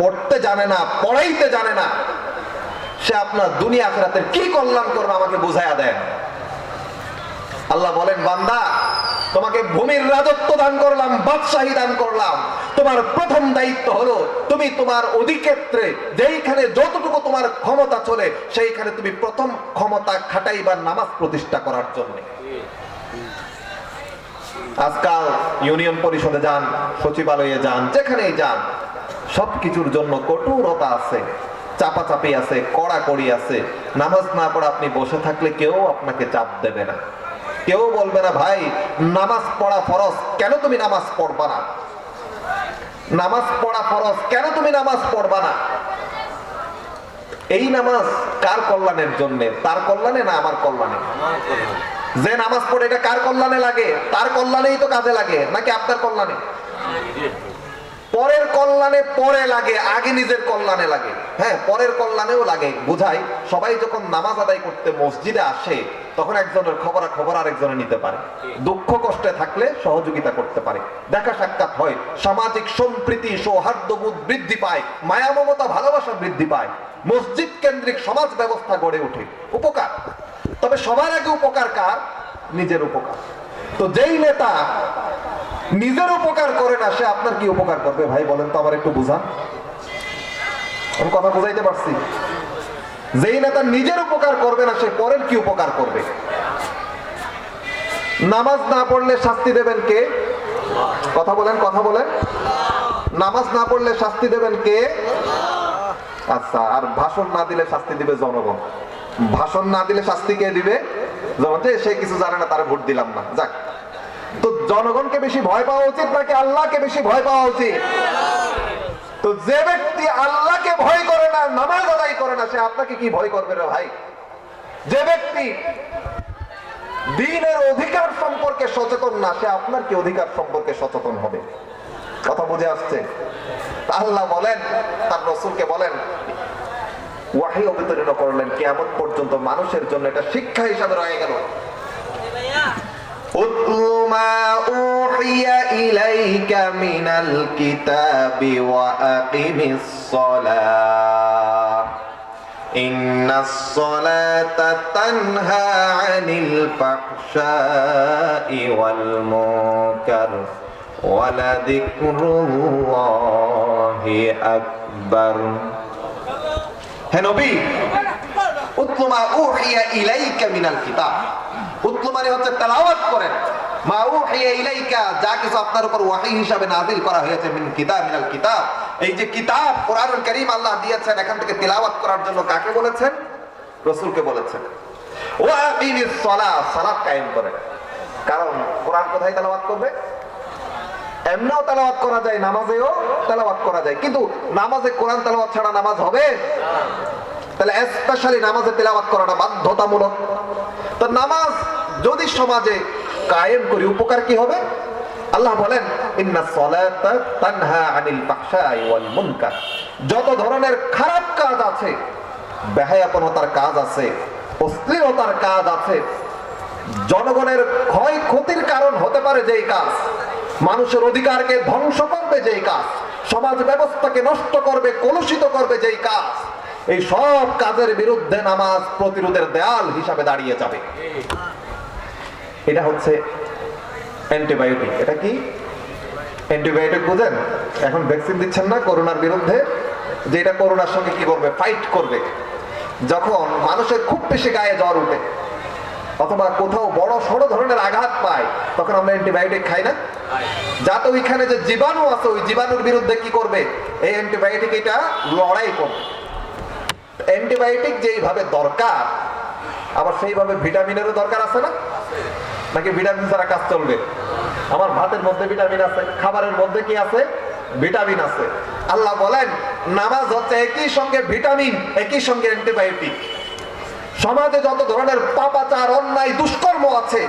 পড়তে জানে না, পড়াইতে জানে না, সে আপনার দুনিয়া আখিরাতের কি কল্যাণ করবে আমাকে বুঝাইয়া দেন। আল্লাহ বলেন, বান্দা তোমাকে ভূমির রাজত্ব দান করলাম, বাদশাহী দান করলাম, তোমার প্রথম দায়িত্ব হলো তুমি তোমার অধিক্ষেত্রে যেইখানে যতটুকু তোমার ক্ষমতা চলে সেইখানে তুমি প্রথম ক্ষমতা খাটাইবা নামাজ প্রতিষ্ঠা করার জন্য। আজকাল ইউনিয়ন পরিষদে যান, সচিবালয়ে যান, যেখানেই যান, সবকিছুর জন্য কঠোরতা আছে, চাপাচাপি আছে, কড়াকড়ি আছে। নামাজ না পড়ে আপনি বসে থাকলে কেউ আপনাকে চাপ দেবে না, কেউ বলবে না ভাই নামাজ পড়া ফরজ, কেন তুমি নামাজ পড়বা না? নামাজ পড়া ফরজ, কেন তুমি নামাজ পড়বা না? এই নামাজ কার কল্যাণের জন্য? তার কল্যাণে না আমার কল্যাণে? যে নামাজ পড়ে এটা কার কল্যাণে লাগে? তার কল্যাণেই তো কাজে লাগে, নাকি আপনার কল্যাণে? পরের কল্যাণে পরে লাগে, আগে নিজের কল্যাণে লাগে। হ্যাঁ, পরের কল্যাণেও লাগে। বুঝাই, সবাই যখন নামাজ আদায় করতে মসজিদে আসে তখন একজনের খবর আরেকজনে নিতে পারে, দুঃখ কষ্টে থাকলে সহযোগিতা করতে পারে, দেখা সাক্ষাৎ হয়, সামাজিক সম্প্রীতি, সৌহার্দ্যবোধ বৃদ্ধি পায়, মায়া মমতা ভালোবাসা বৃদ্ধি পায়, মসজিদ কেন্দ্রিক সমাজ ব্যবস্থা গড়ে ওঠে। উপকার, তবে সবার আগে উপকার কার? নিজের উপকার। তো যেই নেতা নিজের উপকার করে না, সে আপনার কি উপকার করবে? ভাই বলেন তো, আমার একটু বুঝান, আমি কথা বুঝাইতে পারছি? যেই নেতা নিজের উপকার করবে না, সে পরের কি উপকার করবে? নামাজ না পড়লে শাস্তি দেবেন কে? কথা বলেন, কথা বলেন। নামাজ না পড়লে শাস্তি দেবেন কে? আচ্ছা, আর ভাষণ না দিলে শাস্তি দিবে জনগণ। ভাষণ না দিলে শাস্তি কে দিবে? জনগণ। সে কিছু জানে না, তারা ভোট দিলাম না, যাক। তো জনগণকে বেশি ভয় পাওয়া উচিত নাকি আল্লাহকে বেশি ভয় পাওয়া উচিত? তো যে ব্যক্তি আল্লাহকে ভয় করে না, নামাজ আদায় করে না, সে আপনাকে কি ভয় করবে রে ভাই? যে ব্যক্তি দ্বীনের অধিকার সম্পর্কে সচেতন না, সে আপনার কি অধিকার সম্পর্কে সচেতন হবে? কথা বুঝে আসছে? আল্লাহ বলেন, তার রাসূলকে বলেন, ওয়াহী অবতীর্ণ করলেন, কিয়ামত পর্যন্ত মানুষের জন্য এটা শিক্ষা হিসাবে রয়ে গেল। উতলু মা উহিয়া ইলাইকা মিনাল কিতাবি ওয়া আকিমিস সালাহ ইন্নাস সালাতা তানহা আনিল ফাহশাই ওয়াল মুনকার ওয়া লাযিকরুল্লাহি আকবার। হে নবী, উতলু মা উহিয়া ইলাইকা মিনাল কিতাব, উতলু মানে হচ্ছে তেলাওয়াত করেন, মা উহিয়া ইলাইকা, যা কিছু আপনার উপর ওয়াহী হিসাবে নাযিল করা হয়েছে, মিন কিতাব, মিনাল কিতাব, এই যে কিতাব কোরআনুল কারীম আল্লাহ দিয়েছেন, এখান থেকে তেলাওয়াত করার জন্য কাকে বলেছেন? রাসূলকে বলেছেন। ওয়া আকিমিস সালাহ, সালাত কায়েম করেন। কারণ কোরআন কোথায় তেলাওয়াত করবে? এমনিও তেলাওয়াত করা যায়, নামাজেও তেলাওয়াত করা যায়, কিন্তু নামাজে কোরআন তেলাওয়াত ছাড়া নামাজ হবে? তাহলে স্পেশালি নামাজে তেলাওয়াত করাটা বাধ্যতামূলক। তো নামাজ যদি সমাজে কায়েম করি, উপকার কি হবে? আল্লাহ বলেন, ইন্নাস সালাতা তানহা আনিল ফাহশাই ওয়াল মুনকার, যত ধরনের খারাপ কাজ আছে, বেহায়াপনতার কাজ আছে, অশ্লীলতার কাজ আছে, জনগণের ক্ষয় ক্ষতির কারণ হতে পারে যেই কাজ, মানুষের অধিকারকে ধ্বংস করবে যেই কাজ, সমাজ ব্যবস্থাকে নষ্ট করবে, কলুষিত করবে যেই কাজ, এই সব কাজের বিরুদ্ধে নামাজ প্রতিরোধের দেয়াল হিসাবে দাঁড়িয়ে যাবে। এটা হচ্ছে অ্যান্টিবায়োটিক। এটা কি অ্যান্টিবায়োটিক বুঝেন? এখন ভ্যাকসিন দিচ্ছেন না করোনার বিরুদ্ধে, যে এটা করোনার সঙ্গে কি করবে? ফাইট করবে। যখন মানুষের খুব বেশি গায়ে জ্বর উঠে অথবা কোথাও বড় সড় ধরনের আঘাত পায়, তখন আমরা অ্যান্টিবায়োটিক খাই না? যাতে ওইখানে যে জীবাণু আছে, ওই জীবাণুর বিরুদ্ধে কি করবে? এই অ্যান্টিবায়োটিক এটা লড়াই করবে। অ্যান্টিবায়োটিক যেইভাবে দরকার, আবার সেইভাবে ভিটামিনেরও দরকার আছে না? নাকি ভিটামিন ছাড়া কাজ চলবে? আমার ভাতের মধ্যে ভিটামিন আছে, খাবারের মধ্যে কি আছে? ভিটামিন আছে। আল্লাহ বলেন, নামাজ হচ্ছে একই সঙ্গে ভিটামিন, একই সঙ্গে অ্যান্টিবায়োটিক। সমাজে যত ধরনের পাপাচার, অন্যায়, দুষ্কর্ম আছে,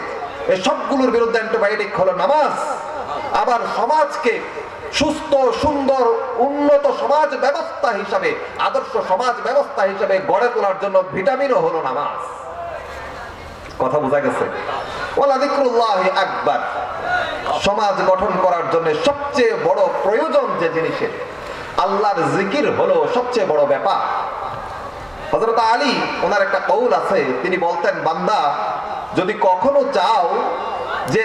এই সবগুলোর বিরুদ্ধে অ্যান্টিবায়োটিক হলো নামাজ। আবার সমাজকে সুস্থ, সুন্দর, উন্নত সমাজ ব্যবস্থা হিসাবে, আদর্শ সমাজ ব্যবস্থা হিসাবে গড়ে তোলার জন্য ভিটামিনও হলো নামাজ। কথা বোঝা গেছে? ওয়ালা যিকরুল্লাহি আকবার, সমাজ গঠন করার জন্য সবচেয়ে বড় প্রয়োজন যে জিনিসের, আল্লাহর জিকির হলো সবচেয়ে বড় ব্যাপার। হযরত আলী, ওনার একটা কৌল আছে, তিনি বলতেন, বান্দা যদি কখনো চাও যে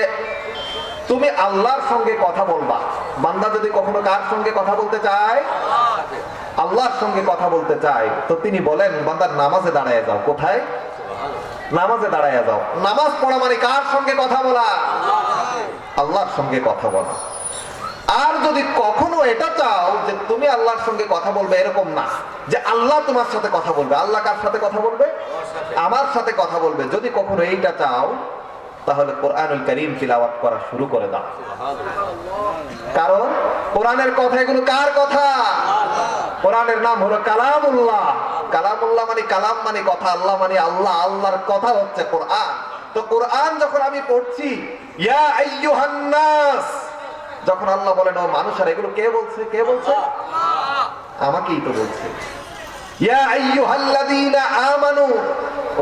তুমি আল্লাহর সঙ্গে কথা বলবা, বান্দা যদি কখনো কার সঙ্গে কথা বলতে চায়? আল্লাহর সঙ্গে কথা বলতে চায়, তো তিনি বলেন, বান্দা নামাজে দাঁড়ায় যাও। কোথায়? নামাজে দাঁড়ায় যাও। নামাজ পড়া মানে কার সঙ্গে কথা বলা? আল্লাহর সঙ্গে কথা বলা। আর যদি কখনো এটা চাও যে তুমি আল্লাহর সঙ্গে কথা বলবে, এরকম না যে আল্লাহ তোমার সাথে কথা বলবে। আল্লাহ কার সাথে কথা বলবে? আমার সাথে কথা বলবে। যদি কখনো এইটা চাও, তাহলে কোরআনুল কারীম তিলাওয়াত করা শুরু করে দাও। কারণ কোরআনের কথা, এগুলো কার কথা? কোরআনের নাম হলো কালামুল্লাহ। কালামুল্লাহ মানে কালাম মানে কথা, আল্লাহ মানে আল্লাহ, আল্লাহর কথা হচ্ছে কোরআন। তো কোরআন যখন আমি পড়ছি, ইয়া আইয়ুহান নাস, যখন আল্লাহ বলেন ও মানুষেরা, এগুলো কে বলছে? কে বলছে? আমাকেই তো বলছে। ইয়া আইয়ুহাল্লাযীনা আমানু,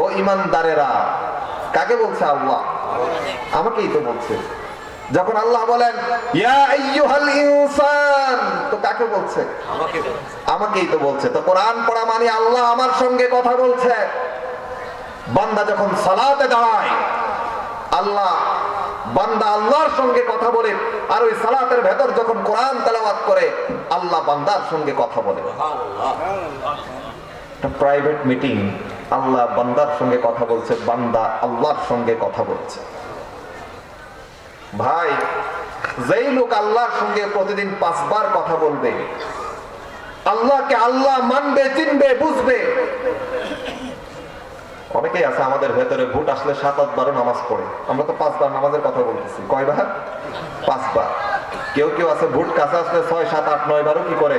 ও ঈমানদারেরা, কাকে বলছে? আল্লাহ, আমাকেই তো বলছে। যখন আল্লাহ বলেন ইয়া আইয়ুহাল ইনসান, তো কাকে বলছে? আমাকেই তো বলছে। তো কোরআন পড়া মানে আল্লাহ আমার সঙ্গে কথা বলছে। বান্দা যখন সালাতে দাঁড়ায়, আল্লাহ, বান্দা আল্লাহর সঙ্গে কথা বলে, আর ওই সালাতের ভেতর যখন কোরআন তেলাওয়াত করে, আল্লাহ বান্দার সঙ্গে কথা বলে। প্রাইভেট মিটিং, আল্লাহ বান্দার সঙ্গে কথা বলছে, বান্দা আল্লাহর সঙ্গে কথা বলছে। ভাই, যেই লোক আল্লাহর সঙ্গে প্রতিদিন 5 বার কথা বলবে, আল্লাহকে আল্লাহ মানবে, চিনবে, বুঝবে। অনেকেই আছে আমাদের ভেতরে ভোট আসলে 7-8 বারও নামাজ পড়ে। আমরা তো 5 বার নামাজের কথা বলতেছি, কয়বার? 5 বার। কেউ কেউ আছে ভোট কাছে আসলে 6, 7, 8, 9 বারও কি করে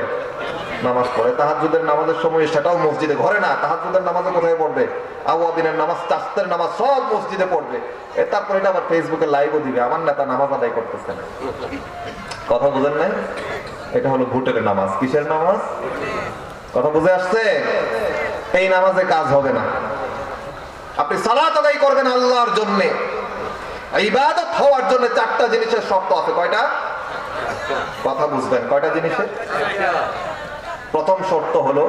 নামাজ পড়ে। তাহাজ্জুদের নামাজের সময় সেটাও মসজিদে, ঘরে না। তাহাজ্জুদের নামাজে কোথায় পড়বে? আওয়াবিনের নামাজ, চাস্তের নামাজ সব মসজিদে পড়বে। তারপর এটা আবার ফেসবুকে লাইভও দিবে, আমার নেতা নামাজ আদায় করতেছে না। কথা বুঝেন নাই? এটা হলো ভোটের নামাজ। কিসের নামাজ? কথা বুঝে আসছে? এই নামাজে কাজ হবে না। আপনি সালাত আদায় করবেন আল্লাহর জন্য, ইবাদত হওয়ার জন্য 4টা জিনিসের শর্ত আছে। কয়টা? কথা বুঝবেন, কয়টা জিনিসের? প্রথম শর্ত হলো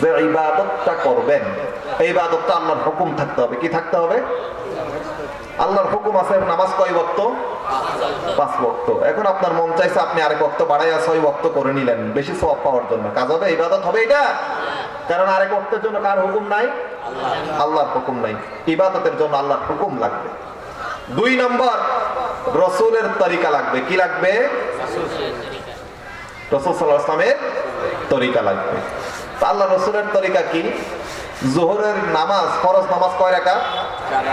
যে ইবাদতটা করবেন, এই ইবাদতটা আল্লাহর হুকুম থাকতে হবে। কি থাকতে হবে? আল্লাহর হুকুম আছে। নামাজ কয় ওয়াক্ত? 5 ওয়াক্ত। এখন আপনার মন চাইছে আপনি আরেক ওয়াক্ত বাড়াইয়া 6 ওয়াক্ত করে নিলেন, বেশি সওয়াব পাওয়ার জন্য। কাজ হবে? ইবাদত হবে এটা? কারণ আরেক ওয়াক্তের জন্য কার হুকুম নাই? আল্লাহর হুকুম নাই। ইবাদতের জন্য আল্লাহর হুকুম লাগবে। 2 নম্বর, রাসূলের তরিকা লাগবে। কি লাগবে? রাসূল সাল্লাল্লাহু আলাইহি ওয়াসাল্লামের তরিকা লাগবে। আল্লাহ রাসূলের তরিকা কি? যোহরের নামাজ, ফরজ নামাজ কয় রাকাত? 4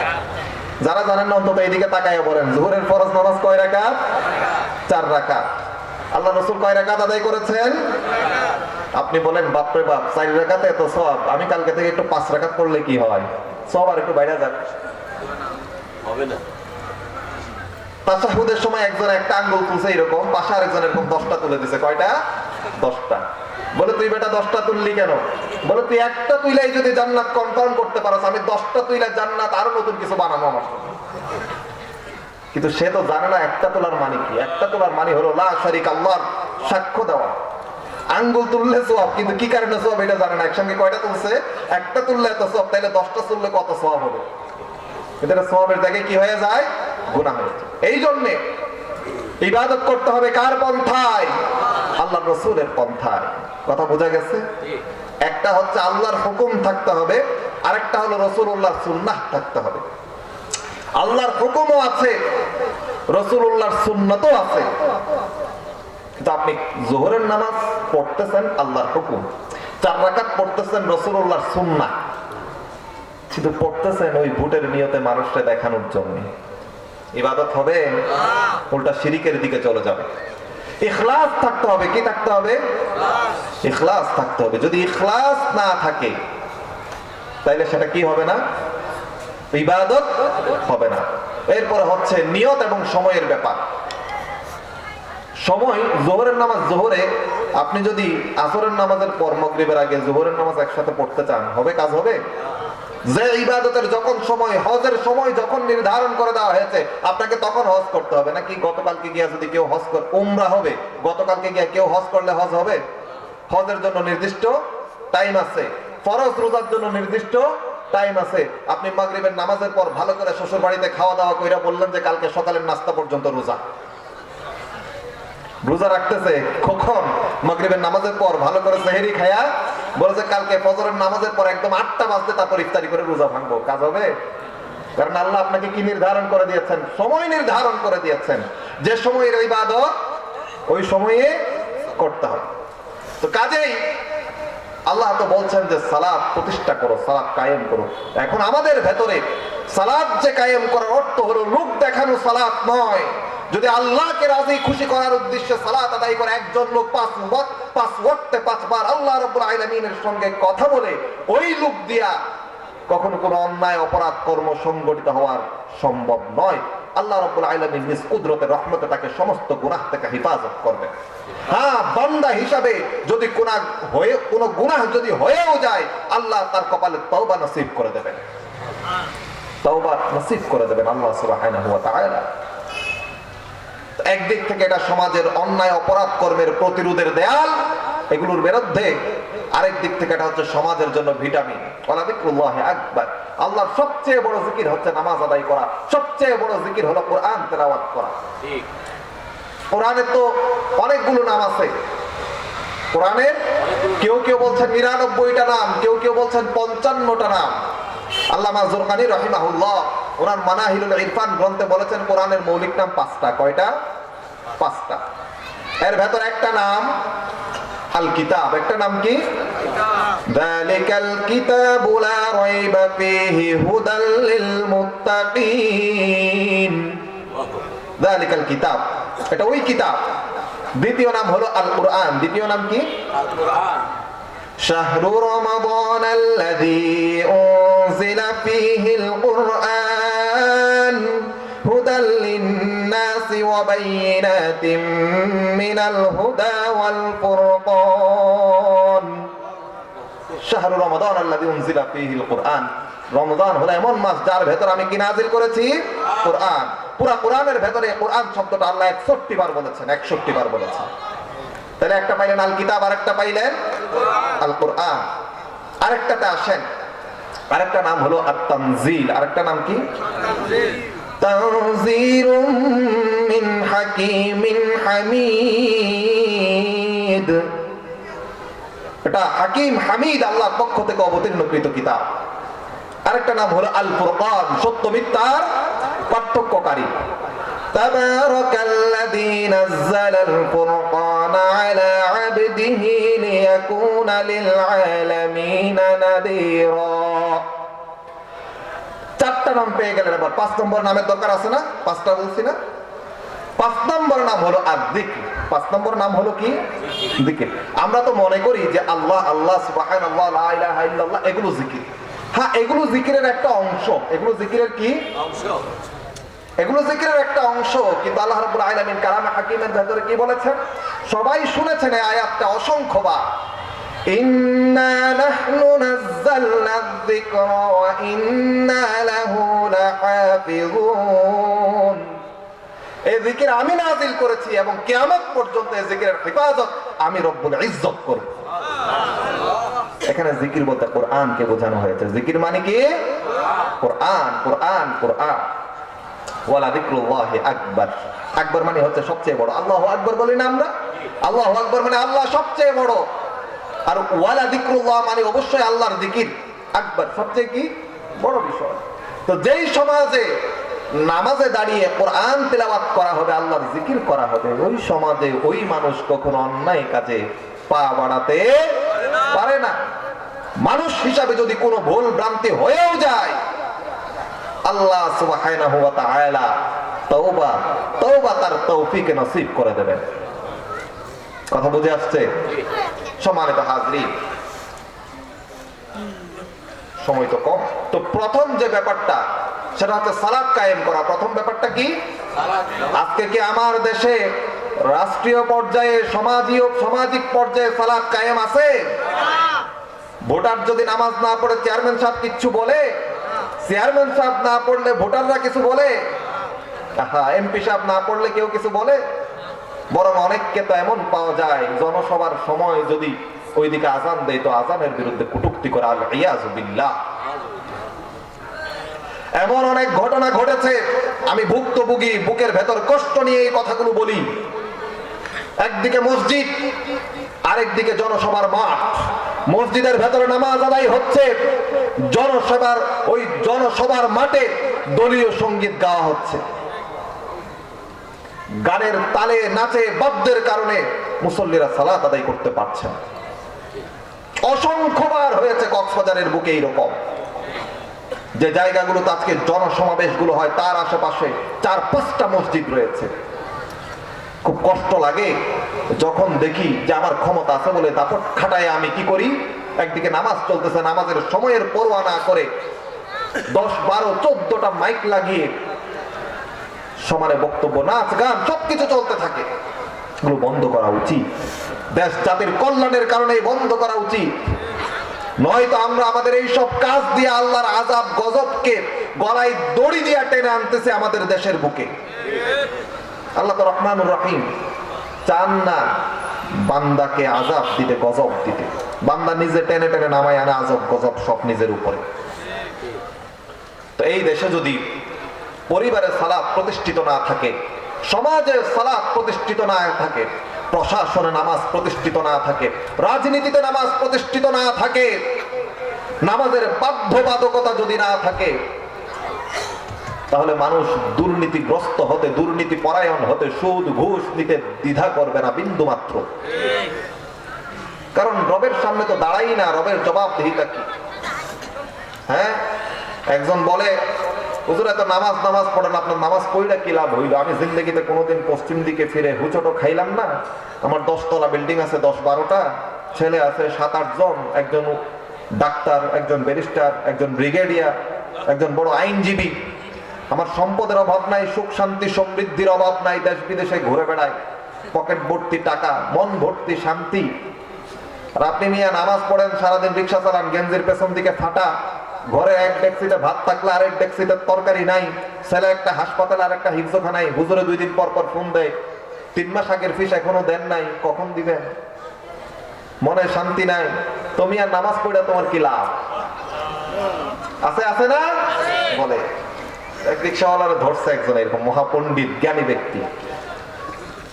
যারা জানেন না অন্তত এইদিকে তাকাইয়া বলেন, যোহরের ফরজ নামাজ কয় রাকাত? 4 রাকাত। আল্লাহ রাসূল কয় রাকাত আদায় করেছেন? আপনি বলেন বাপরে বাপ, 4 রাকাতে এত সওয়াব, আমি কালকে থেকে একটু 5 রাকাত পড়লে কি হয়? সওয়াব আর একটু বাইরে যাক। হবে না। তাশাহুদের সময় একজন একটা আঙ্গুল তুলছে এরকম, পাশে আরেকজন এরকম 10টা তুলে দিছে। কয়টা? 10টা। বলে তুই বেটা 10টা তুললি কেন? বলে তুই একটা তুইলাই যদি জান্নাত কনফার্ম করতে পারছ, আমি 10টা তুইলা জান্নাত আরো নতুন কিছু বানাবো আমার জন্য। কিন্তু সে তো জানে না একটা তোলার মানে কি। একটা তোলার মানে হলো লা শারিক আল্লাহর সাক্ষ্য দেওয়া। আঙ্গুল তুললে সওয়াব, কিন্তু কি কারণে সওয়াব এটা জানে না। একসঙ্গে কয়টা তুলছে? একটা তুললে এত সওয়াব, তাইলে 10টা তুললে কত সওয়াব হবে? এটা সওয়াবের জায়গায় কি হয়ে যায়? গুনাহ হয়ে যায়। এই জন্য ইবাদত করতে হবে কার পন্থায়? আল্লাহর রাসূলের পন্থায়। কথা বোঝা গেছে? একটা হচ্ছে আল্লাহর হুকুম থাকতে হবে, আরেকটা হলো রাসূলুল্লাহর সুন্নাহ থাকতে হবে। আল্লাহর হুকুমও আছে, রাসূলুল্লাহর সুন্নাতও আছে। কিন্তু আপনি যোহরের নামাজ পড়তেছেন আল্লাহর হুকুম, 4 রাকাত পড়তেছেন রাসূলুল্লাহর সুন্নাহ, শুধু পড়তেছেন ওই ভোটের নিয়তে মানুষকে দেখানোর জন্য। ইবাদত হবে? উল্টা শিরিকের দিকে চলে যাবে। ইখলাস থাকতে হবে। কি থাকতে হবে? ইখলাস থাকতে হবে। যদি ইখলাস না থাকে তাইলে সেটা কি হবে না? ইবাদত হবে না। এরপরে হচ্ছে নিয়ত এবং সময়ের ব্যাপার। সময়, যোহরের নামাজ যোহরে, আপনি যদি আসরের নামাজের পর মাগরিবের আগে যোহরের নামাজ একসাথে পড়তে চান, হবে? কাজ হবে? যে ইবাদতের যখন সময়, হজের সময় যখন নির্ধারণ করে দেওয়া হয়েছে, আপনাকে তখন হজ করতে হবে নাকি? গতকালকে গিয়া যদি কেউ হজ করে উমরা হবে, গতকালকে গিয়া কেউ হজ করলে হজ হবে? হজের জন্য নির্দিষ্ট টাইম আছে, ফরজ রোজার জন্য নির্দিষ্ট টাইম আছে। আপনি মাগরিবের নামাজের পর ভালো করে শ্বশুর বাড়িতে খাওয়া দাওয়া কইরা বললেন যে কালকে সকালের নাস্তা পর্যন্ত রোজা। রোজা রাখতেছে কখন? মাগরিবের নামাজের পর ভালো করে সেহরি খায়া বলেছে কালকে ফজরের নামাজের পর একদম 8টা বাজতে তারপর ইফতারি করে রোজা ভাঙবো। কাজ হবে? কারণ আল্লাহ আপনাকে কি নির্ধারণ করে দিয়েছেন? সময় নির্ধারণ করে দিয়েছেন। যে সময়ের ইবাদত ওই সময়ে করতে হবে। তো কাজেই আল্লাহ তো বলছেন যে সালাত প্রতিষ্ঠা করো, সালাত কায়েম করো। এখন আমাদের ভেতরে সালাত যে কায়েম করার অর্থ হলো লোক দেখানো সালাত নয়। যদি আল্লাহকে রাজি খুশি করার উদ্দেশ্যে সালাত আদায় করে একজন লোক 5 ওয়াক্তে 5 বার আল্লাহ রাব্বুল আলামিনের সঙ্গে কথা বলে, ওই লোক দিয়া কখনো কোনো অন্যায় অপরাধ কর্ম সংগঠিত হওয়ার সম্ভব নয়। আল্লাহ রাব্বুল আলামিন নিজ কুদরতে রহমতে তাকে সমস্ত গুনাহ থেকে হেফাজত করবে। হ্যাঁ, বান্দা হিসাবে যদি কোনো গুনাহ যদি হয়েও যায়, আল্লাহ তার কপালে তওবা নসিব করে দেবেন, তওবা নসিব করে দেবেন আল্লাহ সুবহানাহু ওয়া তাআলা। একদিক থেকে এটা সমাজের অন্যায় অপরাধ কর্মের প্রতিরোধের দেয়াল, এগুলোর বিরুদ্ধে। আরেক দিক থেকে এটা হচ্ছে সমাজের জন্য ভিটামিন। ওয়ালা যিকরুল্লাহি আকবার। আল্লাহর সবচেয়ে বড় জিকির হচ্ছে নামাজ আদায় করা, সবচেয়ে বড় জিকির হলো কোরআন তেলাওয়াত করা। ঠিক, কোরআনে তো অনেকগুলো নাম আছে। কোরআনে কেউ কেউ বলছেন 99টা নাম, কেউ কেউ বলছেন 55টা নাম। আল্লামা জুরকানি রাহিমাহুল্লাহ ওনার মানাহিলুল ইরফান গ্রন্থে বলেছেন কোরআনের মৌলিক নাম 5টা। কয়টা? 5টা। এর ভেতর একটা নাম আল কিতাব, একটা নাম কি? যালিকাল কিতাবু লা রাইবা ফীহি হুদাল লিল মুত্তাকিন। যালিকাল কিতাব, এটা ওই কিতাব। দ্বিতীয় নাম হলো আল কুরআন। দ্বিতীয় নাম কি? আল কুরআন। শাহরু রমাদান আল্লাযী উনজিলা ফীহিল কুরআন হুদাল লিন-নাসি ওয়া বায়িনাতিন মিনাল হুদা ওয়াল ফুরকান। শাহরু রমাদান আল্লাযী উনজিলা ফীহিল কুরআন। রমজান হলো এমন মাস যার ভেতর আমি কি নাযিল করেছি? কুরআন। পুরা কোরআনের ভেতরে কোরআন শব্দটা আল্লাহ 61 বার বলেছেন, 61 বার বলেছেন। তাহলে একটা পাইলেন আল কিতাব, আরেকটা পাইলেন আল কুরআন। আরেকটাতে আসেন, আরেকটা নাম হলো আত-তানজিল। আরেকটা নাম কি? তানজিলুম মিন হাকিমিন হামিদ। এটা হাকিম হামিদ আল্লাহর পক্ষ থেকে অবতীর্ণকৃত কিতাব। আরেকটা নাম হলো আল ফুরকান, সত্য মিথ্যার পার্থক্যকারী। তাবারাকাল্লাযী নাযালাল ফুরকানা আলা আবদিহি লিয়াকুনা লিল আলামিনা নাযীরা। 4টা নাম পেয়ে গেলেন। এবার 5 নম্বর নামের দরকার আছে না? 5টা বলছি না? 5 নম্বর নাম হলো আয-যিকর। 5 নম্বর নাম হলো কি? যিকির। আমরা তো মনে করি যে আল্লাহ আল্লাহ সুবহানাল্লাহ লা ইলাহা ইল্লাল্লাহ এগুলো যিকির। হ্যাঁ, এগুলো যিকিরের একটা অংশ। এগুলো যিকিরের কি অংশ? এগুলো যিকিরের একটা অংশ। কিন্তু আল্লাহ রাব্বুল আলামিন কালামে হাকিমের ভেতরে কি বলেছেন? সবাই শুনেছেন এই আয়াতটা অসংখ্যবার। ইন্না নাহনু নাযালনা যিকরা ওয়া ইন্না লাহু লাহাফিজুন। এই যিকির আমি নাযিল করেছি এবং কিয়ামত পর্যন্ত এই যিকিরের হেফাজত আমি রব্বুল ইজ্জত করব। এখানে যিকির বলতে কোরআনকে বোঝানো হয়েছে। যিকির মানে কি? কোরআন, কোরআন, কোরআন। ওয়ালা যিকরুল্লাহি আকবার। আকবার মানে হচ্ছে সবচেয়ে বড়। আল্লাহু আকবার বলি না আমরা? আল্লাহু আকবার মানে আল্লাহ সবচেয়ে বড়। আর ওয়ালা যিকরুল্লাহ মানে অবশ্যই আল্লাহর যিকির। আকবার সবচেয়ে কি বড় বিষয়। তো যেই সমাজে নামাজে দাঁড়িয়ে কোরআন তেলাওয়াত করা হবে, আল্লাহর যিকির করা হবে, ওই সমাজে ওই মানুষ কখনো অন্যায় কাজে পা বাড়াতে পারে না। মানুষ হিসাবে যদি কোনো ভুল ভ্রান্তি হয়েও যায়, আল্লাহ সুবহানাহু ওয়া তাআলা তওবা তার তৌফিক নসিব করে দেবেন। কথা বুঝে আসছে? সম্মানিত হাজরিন, সময় তো কম। তো প্রথম যে ব্যাপারটা সেটা হচ্ছে সালাত কায়েম করা। প্রথম ব্যাপারটা কি? আজকে কি আমার দেশে রাষ্ট্রীয় পর্যায়ে সামাজিক পর্যায়ে সালাত কায়েম আছে? ভোটার যদি নামাজ না পড়ে চেয়ারম্যান সাহেব কিছু বলে? চেয়ারম্যান সাহেব না পড়লে ভোটাররা কিছু বলে? এমপি সাহেব না পড়লে কেউ কিছু বলে? বরং অনেককে তো এমন পাওয়া যায় জনসভার সময় যদি ওইদিকে আজান দেয় তো আজানের বিরুদ্ধে কটূক্তি করে। আল ইয়াযু বিল্লাহ। এমন অনেক ঘটনা ঘটেছে, আমি ভুক্তভোগী, বুকের ভেতর কষ্ট নিয়ে এই কথাগুলো বলি। একদিকে মসজিদ, আরেকদিকে জনসভার মাঠ। মসজিদের ভেতরে নামাজ আদায় হচ্ছে, জনসভার মাঠে দলীয় সঙ্গীত গাওয়া হচ্ছে। গানের তালে নাচে বাদ্যের কারণে মুসল্লিরা সালাত আদায় করতে পারছে না। অসংখ্যবার হয়েছে কক্সবাজারের বুকে এইরকম, যে জায়গাগুলোতে আজকে জনসমাবেশগুলো হয় তার আশেপাশে 4-5টা মসজিদ রয়েছে। খুব কষ্ট লাগে যখন দেখি যে আমার ক্ষমতা আছে বলে দাপট খাটায় আমি কি করি, একদিকে নামাজ চলতেছে, নামাজের সময়ের পরোয়া না করে 10-12-14টা মাইক লাগিয়ে সমানে বক্তব্য, নাচ গান সবকিছু চলতে থাকে। এগুলো বন্ধ করা উচিত। দেশ জাতির কল্যাণের কারণে বন্ধ করা উচিত। নয়তো আমরা আমাদের এই সব কাজ দিয়ে আল্লাহর আযাব গজবকে গলায় দড়ি দিয়ে টেনে আনতেছে আমাদের দেশের বুকে। আল্লাহ তো রহমানুর রহিম, চান না বান্দাকে আযাব দিতে, গজব দিতে। বান্দা নিজে টেনে টেনে নামায় আনে আযাব গজব সব নিজের উপরে। তো এই দেশে যদি পরিবারে সালাত প্রতিষ্ঠিত না থাকে, সমাজে সালাত প্রতিষ্ঠিত না থাকে, প্রশাসনে নামাজ প্রতিষ্ঠিত না থাকে, রাজনীতিতে নামাজ প্রতিষ্ঠিত না থাকে, নামাজের বাধ্যবাধকতা যদি না থাকে, তাহলে মানুষ দুর্নীতিগ্রস্ত হতে, দুর্নীতি পরায়ণ হতে, সুদ ঘুষ নিতে দ্বিধা করবে না বিন্দু মাত্র। কারণ রবের সামনে তো দাঁড়াই না, রবের জবাবদিহিতা কি? হ্যাঁ, একজন বলে হুজুর এত নামাজ নামাজ পড়েন, আপনার নামাজ পড়লে কি লাভ হইল? আমি জিন্দগিতে কোনোদিন পশ্চিম দিকে ফিরে হুচটো খাইলাম না। আমার 10 তলা বিল্ডিং আছে, 10-12টা ছেলে আছে, 7-8 জন, একজন ডাক্তার, একজন ব্যারিস্টার, একজন ব্রিগেডিয়ার, একজন বড় আইনজীবী। আমার সম্পদের অভাব নাই, সুখ শান্তি সমৃদ্ধির অভাব নাই, দেশ বিদেশে ঘুরে বেড়াই, পকেট ভর্তি টাকা, মন ভর্তি শান্তি। আর আপনি মিয়া নামাজ পড়েন, সারাদিন রিক্সা চালান, গেঞ্জির পেছন দিকে ফাটা, ঘরে এক ডেক্সিতে ভাত থাকলে আরেক ডেক্সিতে তরকারি নাই, ছেলে একটা হাসপাতালে আর একটা হিফজখানায়, হুজুরে 2 দিন পর পর ফোন দেয়, 3 মাস আগের ফিস এখনো দেন নাই, কখন দিবেন? মনে শান্তি নাই, তুমি আর নামাজ পড়ে তোমার কি লাভ আছে? আছে না? বলে এক রিক্সাওয়ালার ধরছে একজন এরকম মহাপণ্ডিত জ্ঞানী ব্যক্তি,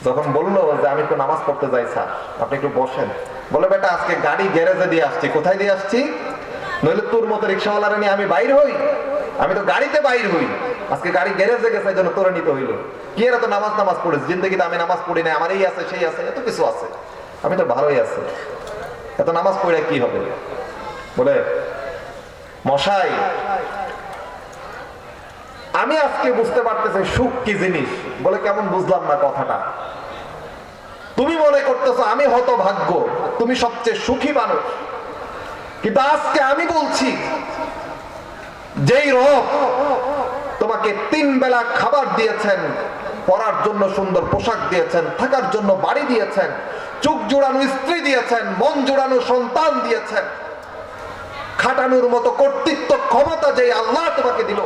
যখন বললো যে আমি একটু নামাজ পড়তে যাই স্যার, আপনি একটু বসেন। বলে বেটা আজকে গাড়ি গ্যারেজে দিয়ে আসছি। কোথায় দিয়ে আসছি? নইলে তোর মতো রিক্সাওয়ালারে নিয়ে আমি বাইর হই? আমি তো গাড়িতে বাইর হই, আজকে গাড়ি গ্যারেজে গেছে, এই জন্য তোরে নিতে হইলো। কি এরা তো নামাজ নামাজ পড়েছে, জিন্দগিতে আমি নামাজ পড়ি না, আমার এই আছে সেই আছে, এত কিছু আছে, আমি তো ভালোই আছি, এত নামাজ পড়ে কি হবে? বলে মশাই আমি আজকে বুঝতে পারতেছি সুখ কি জিনিস। বলে কেমন? বুঝলাম না কথাটা। তুমি মনে করতেছো আমি হতভাগ্য, তুমি সবচেয়ে সুখী মানুষ, কিন্তু আজকে আমি বলছি যেই রব তোমাকে 3 বেলা খাবার দিয়েছেন, পরার জন্য সুন্দর পোশাক দিয়েছেন, থাকার জন্য বাড়ি দিয়েছেন, চোখ জোড়ানো স্ত্রী দিয়েছেন, মন জোড়ানো সন্তান দিয়েছেন, খাটানোর মতো কর্তৃত্ব ক্ষমতা যে আল্লাহ তোমাকে দিল,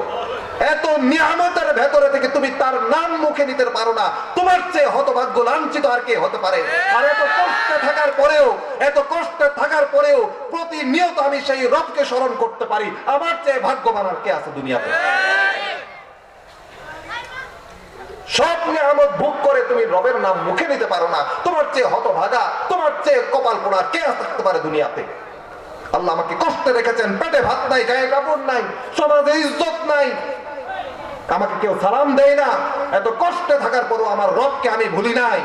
এত নিয়ামতের ভেতরে থেকে তুমি তার নাম মুখে নিতে পারো না, তোমার চেয়ে হতভাগ্য লাঞ্ছিত আর কে হতে পারে? আর এত কষ্টে থাকার পরেও, এত কষ্টে থাকার পরেও প্রতিনিয়ত আমি সেই রবকে স্মরণ করতে পারি, আমার চেয়ে ভাগ্যবান আর কে আছে দুনিয়াতে? সব নিয়ামত ভোগ করে তুমি রবের নাম মুখে নিতে পারো না, তোমার চেয়ে হতভাগা, তোমার চেয়ে কপাল পোড়া কে থাকতে পারে দুনিয়াতে? আল্লাহ আমাকে কষ্টে রেখেছেন, পেটে ভাত নাই, গায়ে কাপড় নাই, সমাজে ইজ্জত নাই, আমাকে কেউ সালাম দেয় না, এত কষ্টে থাকার পরও আমার রবকে আমি ভুলি নাই।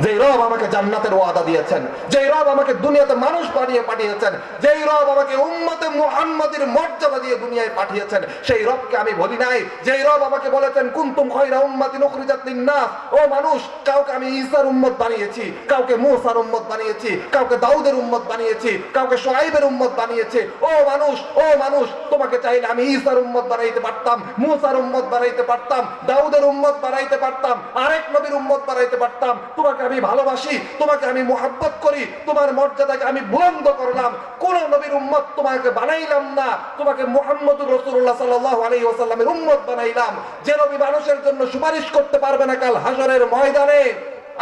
যেই রব আমাকে জান্নাতের ওয়াদা দিয়েছেন, যেই রব আমাকে দুনিয়াতে মানুষ বানিয়ে পাঠিয়েছেন, যেই রব আমাকে উম্মতে মুহাম্মাদের মর্যাদা দিয়ে দুনিয়ায় পাঠিয়েছেন, সেই রবকে আমি ভুলি নাই। যেই রব আমাকে বলেছেন কুনতুম খায়রা উম্মাতিন উখরিজাত লিন-নাস, ও মানুষ, কাউকে আমি ঈসার উম্মত বানিয়েছি, কাউকে মূসার উম্মত বানিয়েছি, কাউকে দাউদের উম্মত বানিয়েছি, কাউকে শুআয়বের উম্মত বানিয়েছি। ও মানুষ, ও মানুষ, তোমাকে চাইলে আমি ঈসার উম্মত বানাইতে পারতাম, মূসার উম্মত বানাইতে পারতাম, দাউদের উম্মত বানাইতে পারতাম, আরেক নবীর উম্মত বানাইতে পারতাম। তোমাকে আমি ভালোবাসি, তোমাকে আমি মুহাব্বত করি, তোমার মর্যাদাকে আমি বুলন্দ করলাম, কোন নবীর উম্মত তোমাকে বানাইলাম না, তোমাকে মুহাম্মদুর রাসূলুল্লাহ সাল্লাল্লাহু আলাইহি ওয়াসাল্লামের উম্মত বানাইলাম। যে নবী মানুষের জন্য সুপারিশ করতে পারবে না কাল হাশরের ময়দানে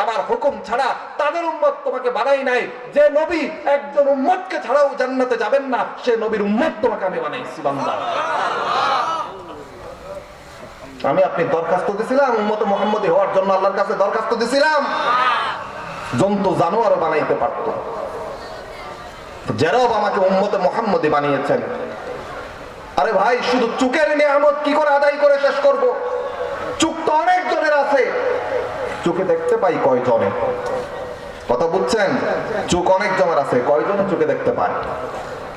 আমার হুকুম ছাড়া, তাদের উম্মত তোমাকে বানাই নাই। যে নবী একজন উম্মতকে ছাড়াও জান্নাতে যাবেন না, সে নবীর উম্মত তোমাকে আমি বানাইছি বান্দা। আমি আপনি দরখাস্ত দিছিলাম উম্মতে মুহাম্মদী হওয়ার জন্য, আল্লাহর কাছে দরখাস্ত দিছিলাম, জন্তু জানোয়ার বানাইতে পারত। যে রব আমাকে উম্মতে মুহাম্মদী বানিয়েছেন, আরে ভাই শুধু চোখের নিয়ামত কি করে আদায় করে শেষ করব? চোখ তো অনেক জনের আছে, চোখে দেখতে পাই কয়জনে? কথা বুঝছেন? চোখ অনেক জনের আছে, কয়জনে চোখে দেখতে পায়?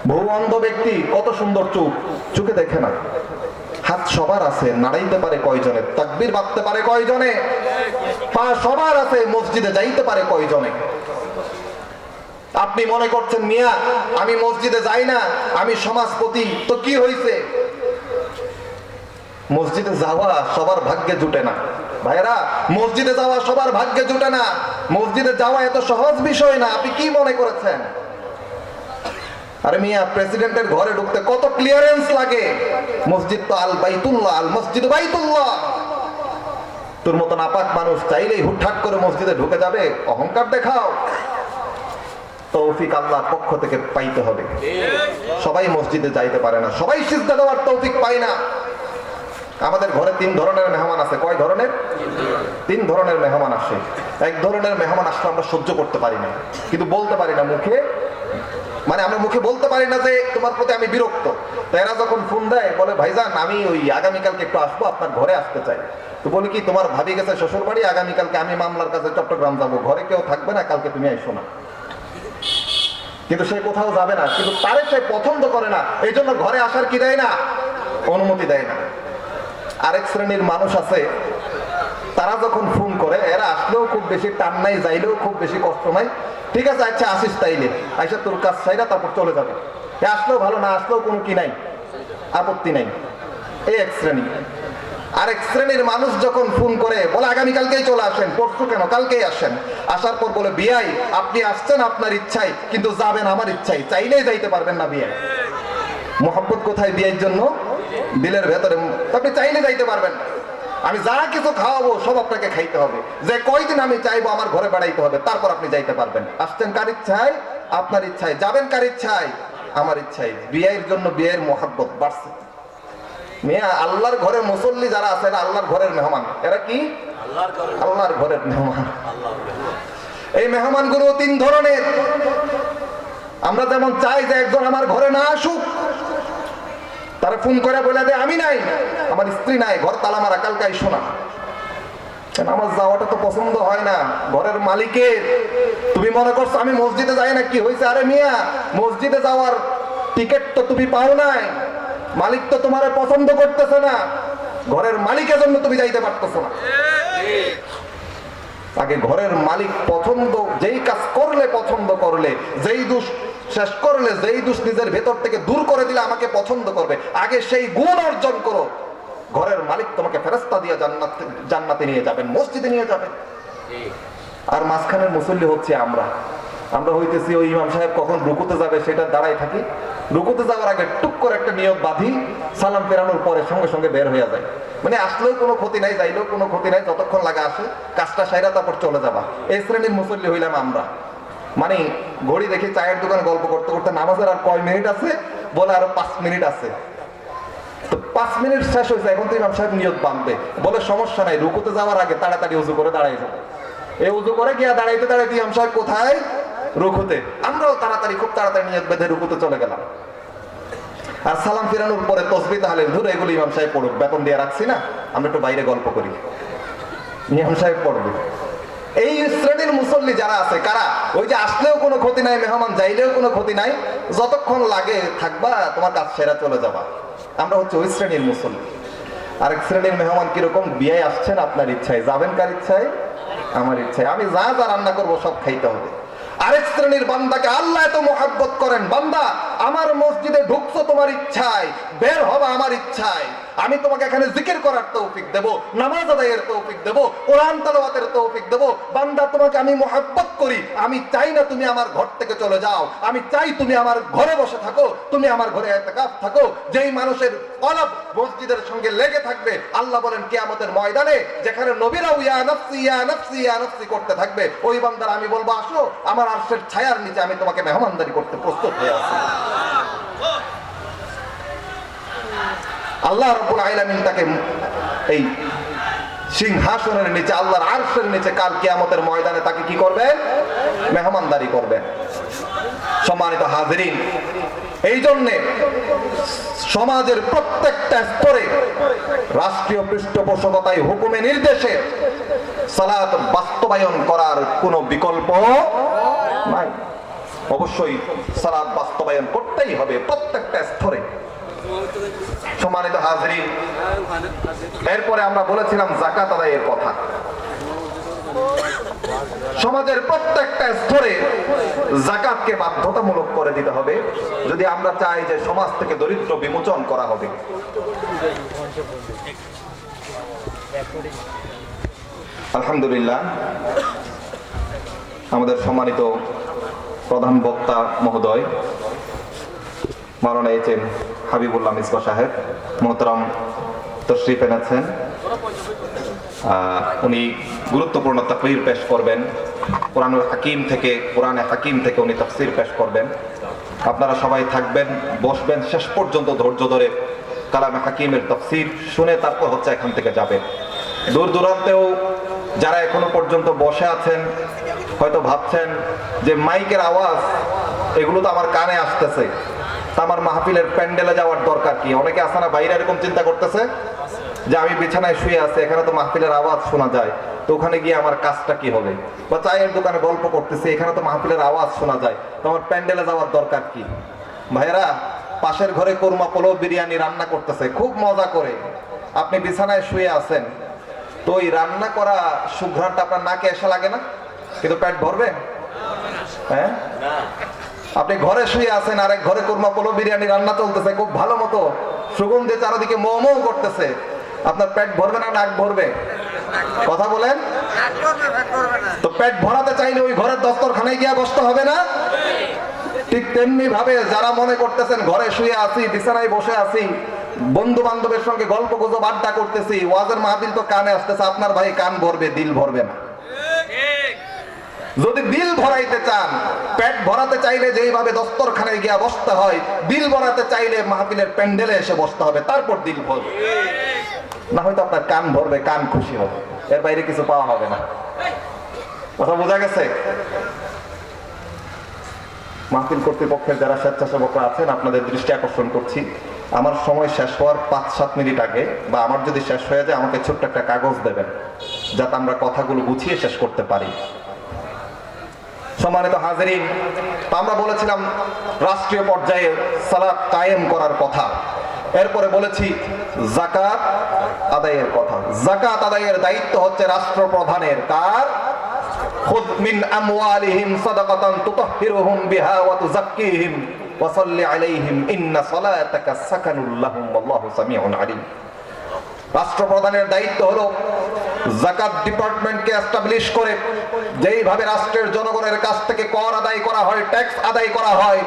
বহু অন্ধ ব্যক্তি, কত সুন্দর চোখ, চোখে দেখে না। হাত সবার আছে, নাড়াইতে পারে কয়জনে? তাকবীর বাঁধতে পারে কয়জনে? পা সবার আছে, মসজিদে যাইতে পারে কয়জনে? আপনি মনে করছেন মিয়া আমি মসজিদে যাই না, আমি সমাজপতি, তো কি হইছে? মসজিদে যাওয়া সবার ভাগ্যে জুটে না ভাইরা, মসজিদে যাওয়া সবার ভাগ্যে জুটে না। মসজিদে যাওয়া এত সহজ বিষয় না, আপনি কি মনে করেছেন? আরে মিয়া প্রেসিডেন্টের ঘরে ঢুকতে কত ক্লিয়ারেন্স লাগে? মসজিদ তো আল বাইতুল্লাহ, আল মসজিদ বাইতুল্লাহ। তোর মতো নাপাক মানুষ চাইলেই হুটহাট করে মসজিদে ঢুকে যাবে? অহংকার দেখাও। তৌফিক আল্লাহর পক্ষ থেকে পাইতে হবে। সবাই মসজিদে যাইতে পারে না, সবাই সিজদা দেওয়ার তৌফিক পায় না। আমাদের ঘরে 3 ধরনের মেহমান আছে। কয় ধরনের? 3 ধরনের মেহমান আসে। এক ধরনের মেহমান আসলে আমরা সহ্য করতে পারি না, কিন্তু বলতে পারি না মুখে, মানে আমরা মুখে বলতে পারি না যে তোমার প্রতি আমি বিরক্ত। তো এরা যখন ফোন দেয় বলে ভাইজান আমি ওই আগামীকালকে একটু আসবো, আপনার ঘরে আসতে চাই। তো বলি কি তোমার ভাবি গেছে শ্বশুর বাড়ি, আগামীকালকে আমি মামলার কাছে চট্টগ্রাম যাবো, ঘরে কেউ থাকবে না, কালকে তুমি আইসো না। কিন্তু সে কোথাও যাবে না, কিন্তু তারে সে পছন্দ করে না, এই জন্য ঘরে আসার কি দেয় না, অনুমতি দেয় না। আরেক শ্রেণীর মানুষ আছে, তারা যখন ফোন করে এরা আসলেও খুব বেশি টান নাই, যাইলেও খুব বেশি কষ্ট নাই, ঠিক আছে আচ্ছা আসিস তাইলে, আইসা তোর কাজ চাইরা তারপর চলে যাবে, এ আসলেও ভালো, না আসলেও কোনো কি নাই, আপত্তি নাই। এই এক শ্রেণী। আরেক শ্রেণীর মানুষ যখন ফোন করে বলে আগামীকালকেই চলে আসেন, পরশু কেন, কালকেই আসেন। আসার পর বলে বিয়াই আপনি আসছেন আপনার ইচ্ছাই, কিন্তু যাবেন আমার ইচ্ছাই, চাইলেই যাইতে পারবেন না বিয়াই। মোহাব্বত কোথায় বিয়ের জন্য? দিলের ভেতরে। আপনি চাইলে যাইতে পারবেন না। আমি যা কিছু খাওয়াবো সব আপনাকে খাইতে হবে, যে কয়দিন আমি চাইবো আমার ঘরে বেড়াইতে হবে, তারপর আপনি যাইতে পারবেন। আসছেন কার ইচ্ছায়? আপনার ইচ্ছায়। যাবেন কার ইচ্ছায়? আমার ইচ্ছায়। বিয়ের জন্য বিয়ের মোহাব্বত বাড়ছে। মেয়া আল্লাহর ঘরের মুসল্লি যারা আছে এরা আল্লাহর ঘরের মেহমান। এরা কি? আল্লাহর ঘরের মেহমান। এই মেহমানগুলো তিন ধরনের। আমরা যেমন চাই যে একজন আমার ঘরে না আসুক, তারা ফোন করে বলে দেয় আমি নাই, আমার স্ত্রী নাই, ঘর তালা মারা, কালকে আইসো না। আমার যাওয়াটা তো পছন্দ হয় না, ঘরের মালিকের। তুমি মনে করছো আমি মসজিদে যাই না, কি হয়েছে? আরে মিয়া, মসজিদে যাওয়ার টিকিট তো তুমি পাও নাই, মালিক তো তোমারে পছন্দ করতেছে না, ঘরের মালিকের জন্য তুমি যাইতে পারতেছো না। আগে ঘরের মালিক পছন্দ, যেই কাজ করলে পছন্দ করলে, যেই দোষ শেষ করলে, যেই দোষ নিজের ভেতর থেকে দূর করে দিলে আমাকে পছন্দ করবে, আগে সেই গুণ অর্জন করো। ঘরের মালিক তোমাকে ফেরেশতা দিয়ে জান্নাতে নিয়ে যাবেন, মসজিদে নিয়ে যাবেন। আর মাঝখানের মুসল্লি হচ্ছে আমরা। আমরা হইতেছি ওই ইমাম সাহেব কখন রুকুতে যাবে সেটা দাঁড়ায় থাকি, রুকুতে যাওয়ার আগে টুক করে একটা নিয়ত বাঁধি, সালাম ফেরানোর পরে সঙ্গে সঙ্গে বের হয়ে যায়। মানে আসলেও কোনো ক্ষতি নাই, যাইলেও কোনো ক্ষতি নাই, যতক্ষণ লাগে আসে, কাজটা সাইরা তারপর চলে যাবা। এই শ্রেণীর মুসল্লি হইলাম আমরা। মানে ঘড়ি দেখি চায়ের দোকানে গল্প করতে করতে নামাজের আর কয় মিনিট আছে, বলে আরো 5 মিনিট আছে। তো 5 মিনিট শেষ হয়েছে, এখন তো ইমাম সাহেব নিয়ত বাঁধবে, বলে সমস্যা নাই, রুকুতে যাওয়ার আগে তাড়াতাড়ি উজু করে দাঁড়াই যাবে। এই উজু করে গিয়া দাঁড়াইতে দাঁড়াইতে ইমাম সাহেব কোথায়? রুকুতে। আমরাও তাড়াতাড়ি, খুব তাড়াতাড়ি নিয়ত বেঁধে রুকুতে চলে গেলাম। আর সালাম ফিরানোর পরে তসবিহ তাহলে ধরে এগুলো ইমাম সাহেব পড়ুক, বেতন দিয়ে রাখছি না, আমরা একটু বাইরে গল্প করি, ইমাম সাহেব পড়বে। এই শ্রেণীর মুসল্লি যারা আছে কারা? ওই যে আসলেও কোনো ক্ষতি নাই, মেহমান যাইলেও কোনো ক্ষতি নাই, যতক্ষণ লাগে থাকবা, তোমার কাজ সেরা চলে যাবা। আমরা হচ্ছে ওই শ্রেণীর মুসল্লি। আরেক শ্রেণীর মেহমান কিরকম? বিয়ে আসছেন আপনার ইচ্ছায়, যাবেন কার ইচ্ছায়? আমার ইচ্ছায়। আমি যা যা রান্না করবো সব খাইতে হবে। আরেক শ্রেণীর বান্দাকে আল্লাহ এত মোহাব্বত করেন, বান্দা আমার মসজিদে ঢুকছো তোমার ইচ্ছায়, বের হবা আমার ইচ্ছায়, আমি তোমাকে এখানে জিকির করার তৌফিক দেব, নামাজ আদায়ের তৌফিক দেব, কোরআন তেলাওয়াতের তৌফিক দেব। বান্দা তোমাকে আমি মোহাব্বত করি, আমি চাই না তুমি আমার ঘর থেকে চলে যাও, আমি চাই তুমি আমার ঘরে বসে থাকো, তুমি আমার ঘরে ইতিকাফ থাকো। যেই মানুষের কলব মসজিদের সঙ্গে লেগে থাকবে, আল্লাহ বলেন কিয়ামতের ময়দানে যেখানে নবীরাও ইয়া নাফসি ইয়া নাফসি ইয়া নাফসি করতে থাকবে, ওই বান্দার আমি বলবো আসো আমার আরশের ছায়ার নিচে, আমি তোমাকে মেহমানদারি করতে প্রস্তুত হয়ে আছি। আল্লাহ রাব্বুল আলামিন তাকে এই সিংহাসনের নিচে, আল্লাহর আরশের নিচে কাল কিয়ামতের ময়দানে তাকে কি করবেন? মেহমানদারি করবেন। সম্মানিত হাজিরিন, এই জন্যে সমাজের প্রত্যেকটা স্তরে রাষ্ট্রীয় পৃষ্ঠপোষকতায় হুকুমে নির্দেশে সালাত বাস্তবায়ন করার কোনো বিকল্প নাই। অবশ্যই সালাত বাস্তবায়ন করতেই হবে প্রত্যেকটা স্তরে। সম্মানিত হাজিরিন, এরপরে আমরা বলেছিলাম যাকাত আদায়ের কথা। সমাজের প্রত্যেকটা স্তরে যাকাতকে বাধ্যতামূলক করে দিতে হবে যদি আমরা চাই যে সমাজ থেকে দরিদ্র বিমোচন করা হবে। আলহামদুলিল্লাহ, আমাদের সম্মানিত প্রধান বক্তা মহোদয় মাওলানা এইচ.এম. হাবিবুল্লাহ মিসবাহ সাহেব মোহতারাম তশরিফ এনেছেন। উনি গুরুত্বপূর্ণ তাকরীর পেশ করবেন, কোরআনে হাকিম থেকে উনি তাফসীর পেশ করবেন। আপনারা সবাই থাকবেন, বসবেন, শেষ পর্যন্ত ধৈর্য ধরে কালামে হাকিমের তাফসীর শুনে তারপর হচ্ছে এখান থেকে যাবেন। দূর দূরান্তেও যারা এখনো পর্যন্ত বসে আছেন হয়তো ভাবছেন যে মাইকের আওয়াজ এগুলো তো আমার কানে আসতেছে, তা আমার মাহফিলের প্যান্ডেলে যাওয়ার দরকার কি? অনেকে আছে না বাইরে এরকম চিন্তা করতেছে যে আমি বিছানায় শুয়ে আছি, এখানে তো মাহফিলের আওয়াজ শোনা যায়, তো ওখানে গিয়ে আমার কাজটা কি হবে? বা চায়ের দোকানে গল্প করতেছি, এখানে তো মাহফিলের আওয়াজ শোনা যায়, তো আমার প্যান্ডেলে যাওয়ার দরকার কি? ভাইরা, পাশের ঘরে কোরমা পোলাও বিরিয়ানি রান্না করতেছে খুব মজা করে, আপনি বিছানায় শুয়ে আছেন, তো ওই রান্না করা সুঘ্রাণটা আপনার নাকে এসে লাগে না? কিন্তু পেট ভরবে? হ্যাঁ, আপনি ঘরে শুয়ে আছেন, আরেক ঘরে কোরমা পোলাও বিরিয়ানি রান্না চলতেছে খুব ভালো মতো, সুগন্ধে চারদিকে মৌ মৌ করতেছে, আপনার পেট ভরবে না নাক ভরবে? কথা বলেন। তো পেট ভরাতে চাইলে ওই ঘরের দস্তরখানায় গিয়ে বসতে হবে না? ঠিক তেমনি ভাবে যারা মনে করতেছেন ঘরে শুয়ে আছি, বিছানায় বসে আছি, বন্ধু বান্ধবের সঙ্গে গল্প গুজব আড্ডা করতেছি, ওয়াজের মাহফিল তো কানে আসতেছে, আপনার ভাই কান ভরবে, দিল ভরবে না। যদি দিল ভরাইতে চান, পেট ভরাতে চাইলে যেইভাবে দস্তরখানায় গিয়া বসতে হয়, দিল ভরাতে চাইলে মাহফিলের প্যান্ডেলে এসে বসতে হবে, তারপর দিল ভরবে। না হয়তো আপনার কান ভরবে, কান খুশি হবে, এর বাইরে কিছু পাওয়া হবে না। কথা বোঝা গেছে? মাহফিল কর্তৃপক্ষের যারা স্বেচ্ছাসেবকরা আছেন, আপনাদের দৃষ্টি আকর্ষণ করছি, আমার সময় শেষ হওয়ার ৫-৭ মিনিট আগে, বা আমার যদি শেষ হয়ে যায়, আমাকে ছোট্ট একটা কাগজ দেবেন, যাতে আমরা কথাগুলো গুছিয়ে শেষ করতে পারি। সম্মানিত হাজিরিন, আমরা বলেছিলাম রাষ্ট্রীয় পর্যায়ে সালাত কায়েম করার কথা, এরপরে বলেছি যাকাত আদায়ের কথা। যাকাত আদায়ের দায়িত্ব হচ্ছে রাষ্ট্রপ্রধানের। কার? খুয মিন আমওয়ালিহিম সাদাকাতান তুতাহহিরুহুম বিহা ওয়া তুযাক্কিহিম ওয়া সাল্লি আলাইহিম ইন্না সালাতাকা সাকানুল লাহুম ওয়াল্লাহু সামিউন আলিম। রাষ্ট্রপ্রধানের দায়িত্ব হলো যাকাত ডিপার্টমেন্টকে এস্টাবলিশ করে, যেইভাবে রাষ্ট্রের জনগণের কাছ থেকে কর আদায় করা হয়, ট্যাক্স আদায় করা হয়,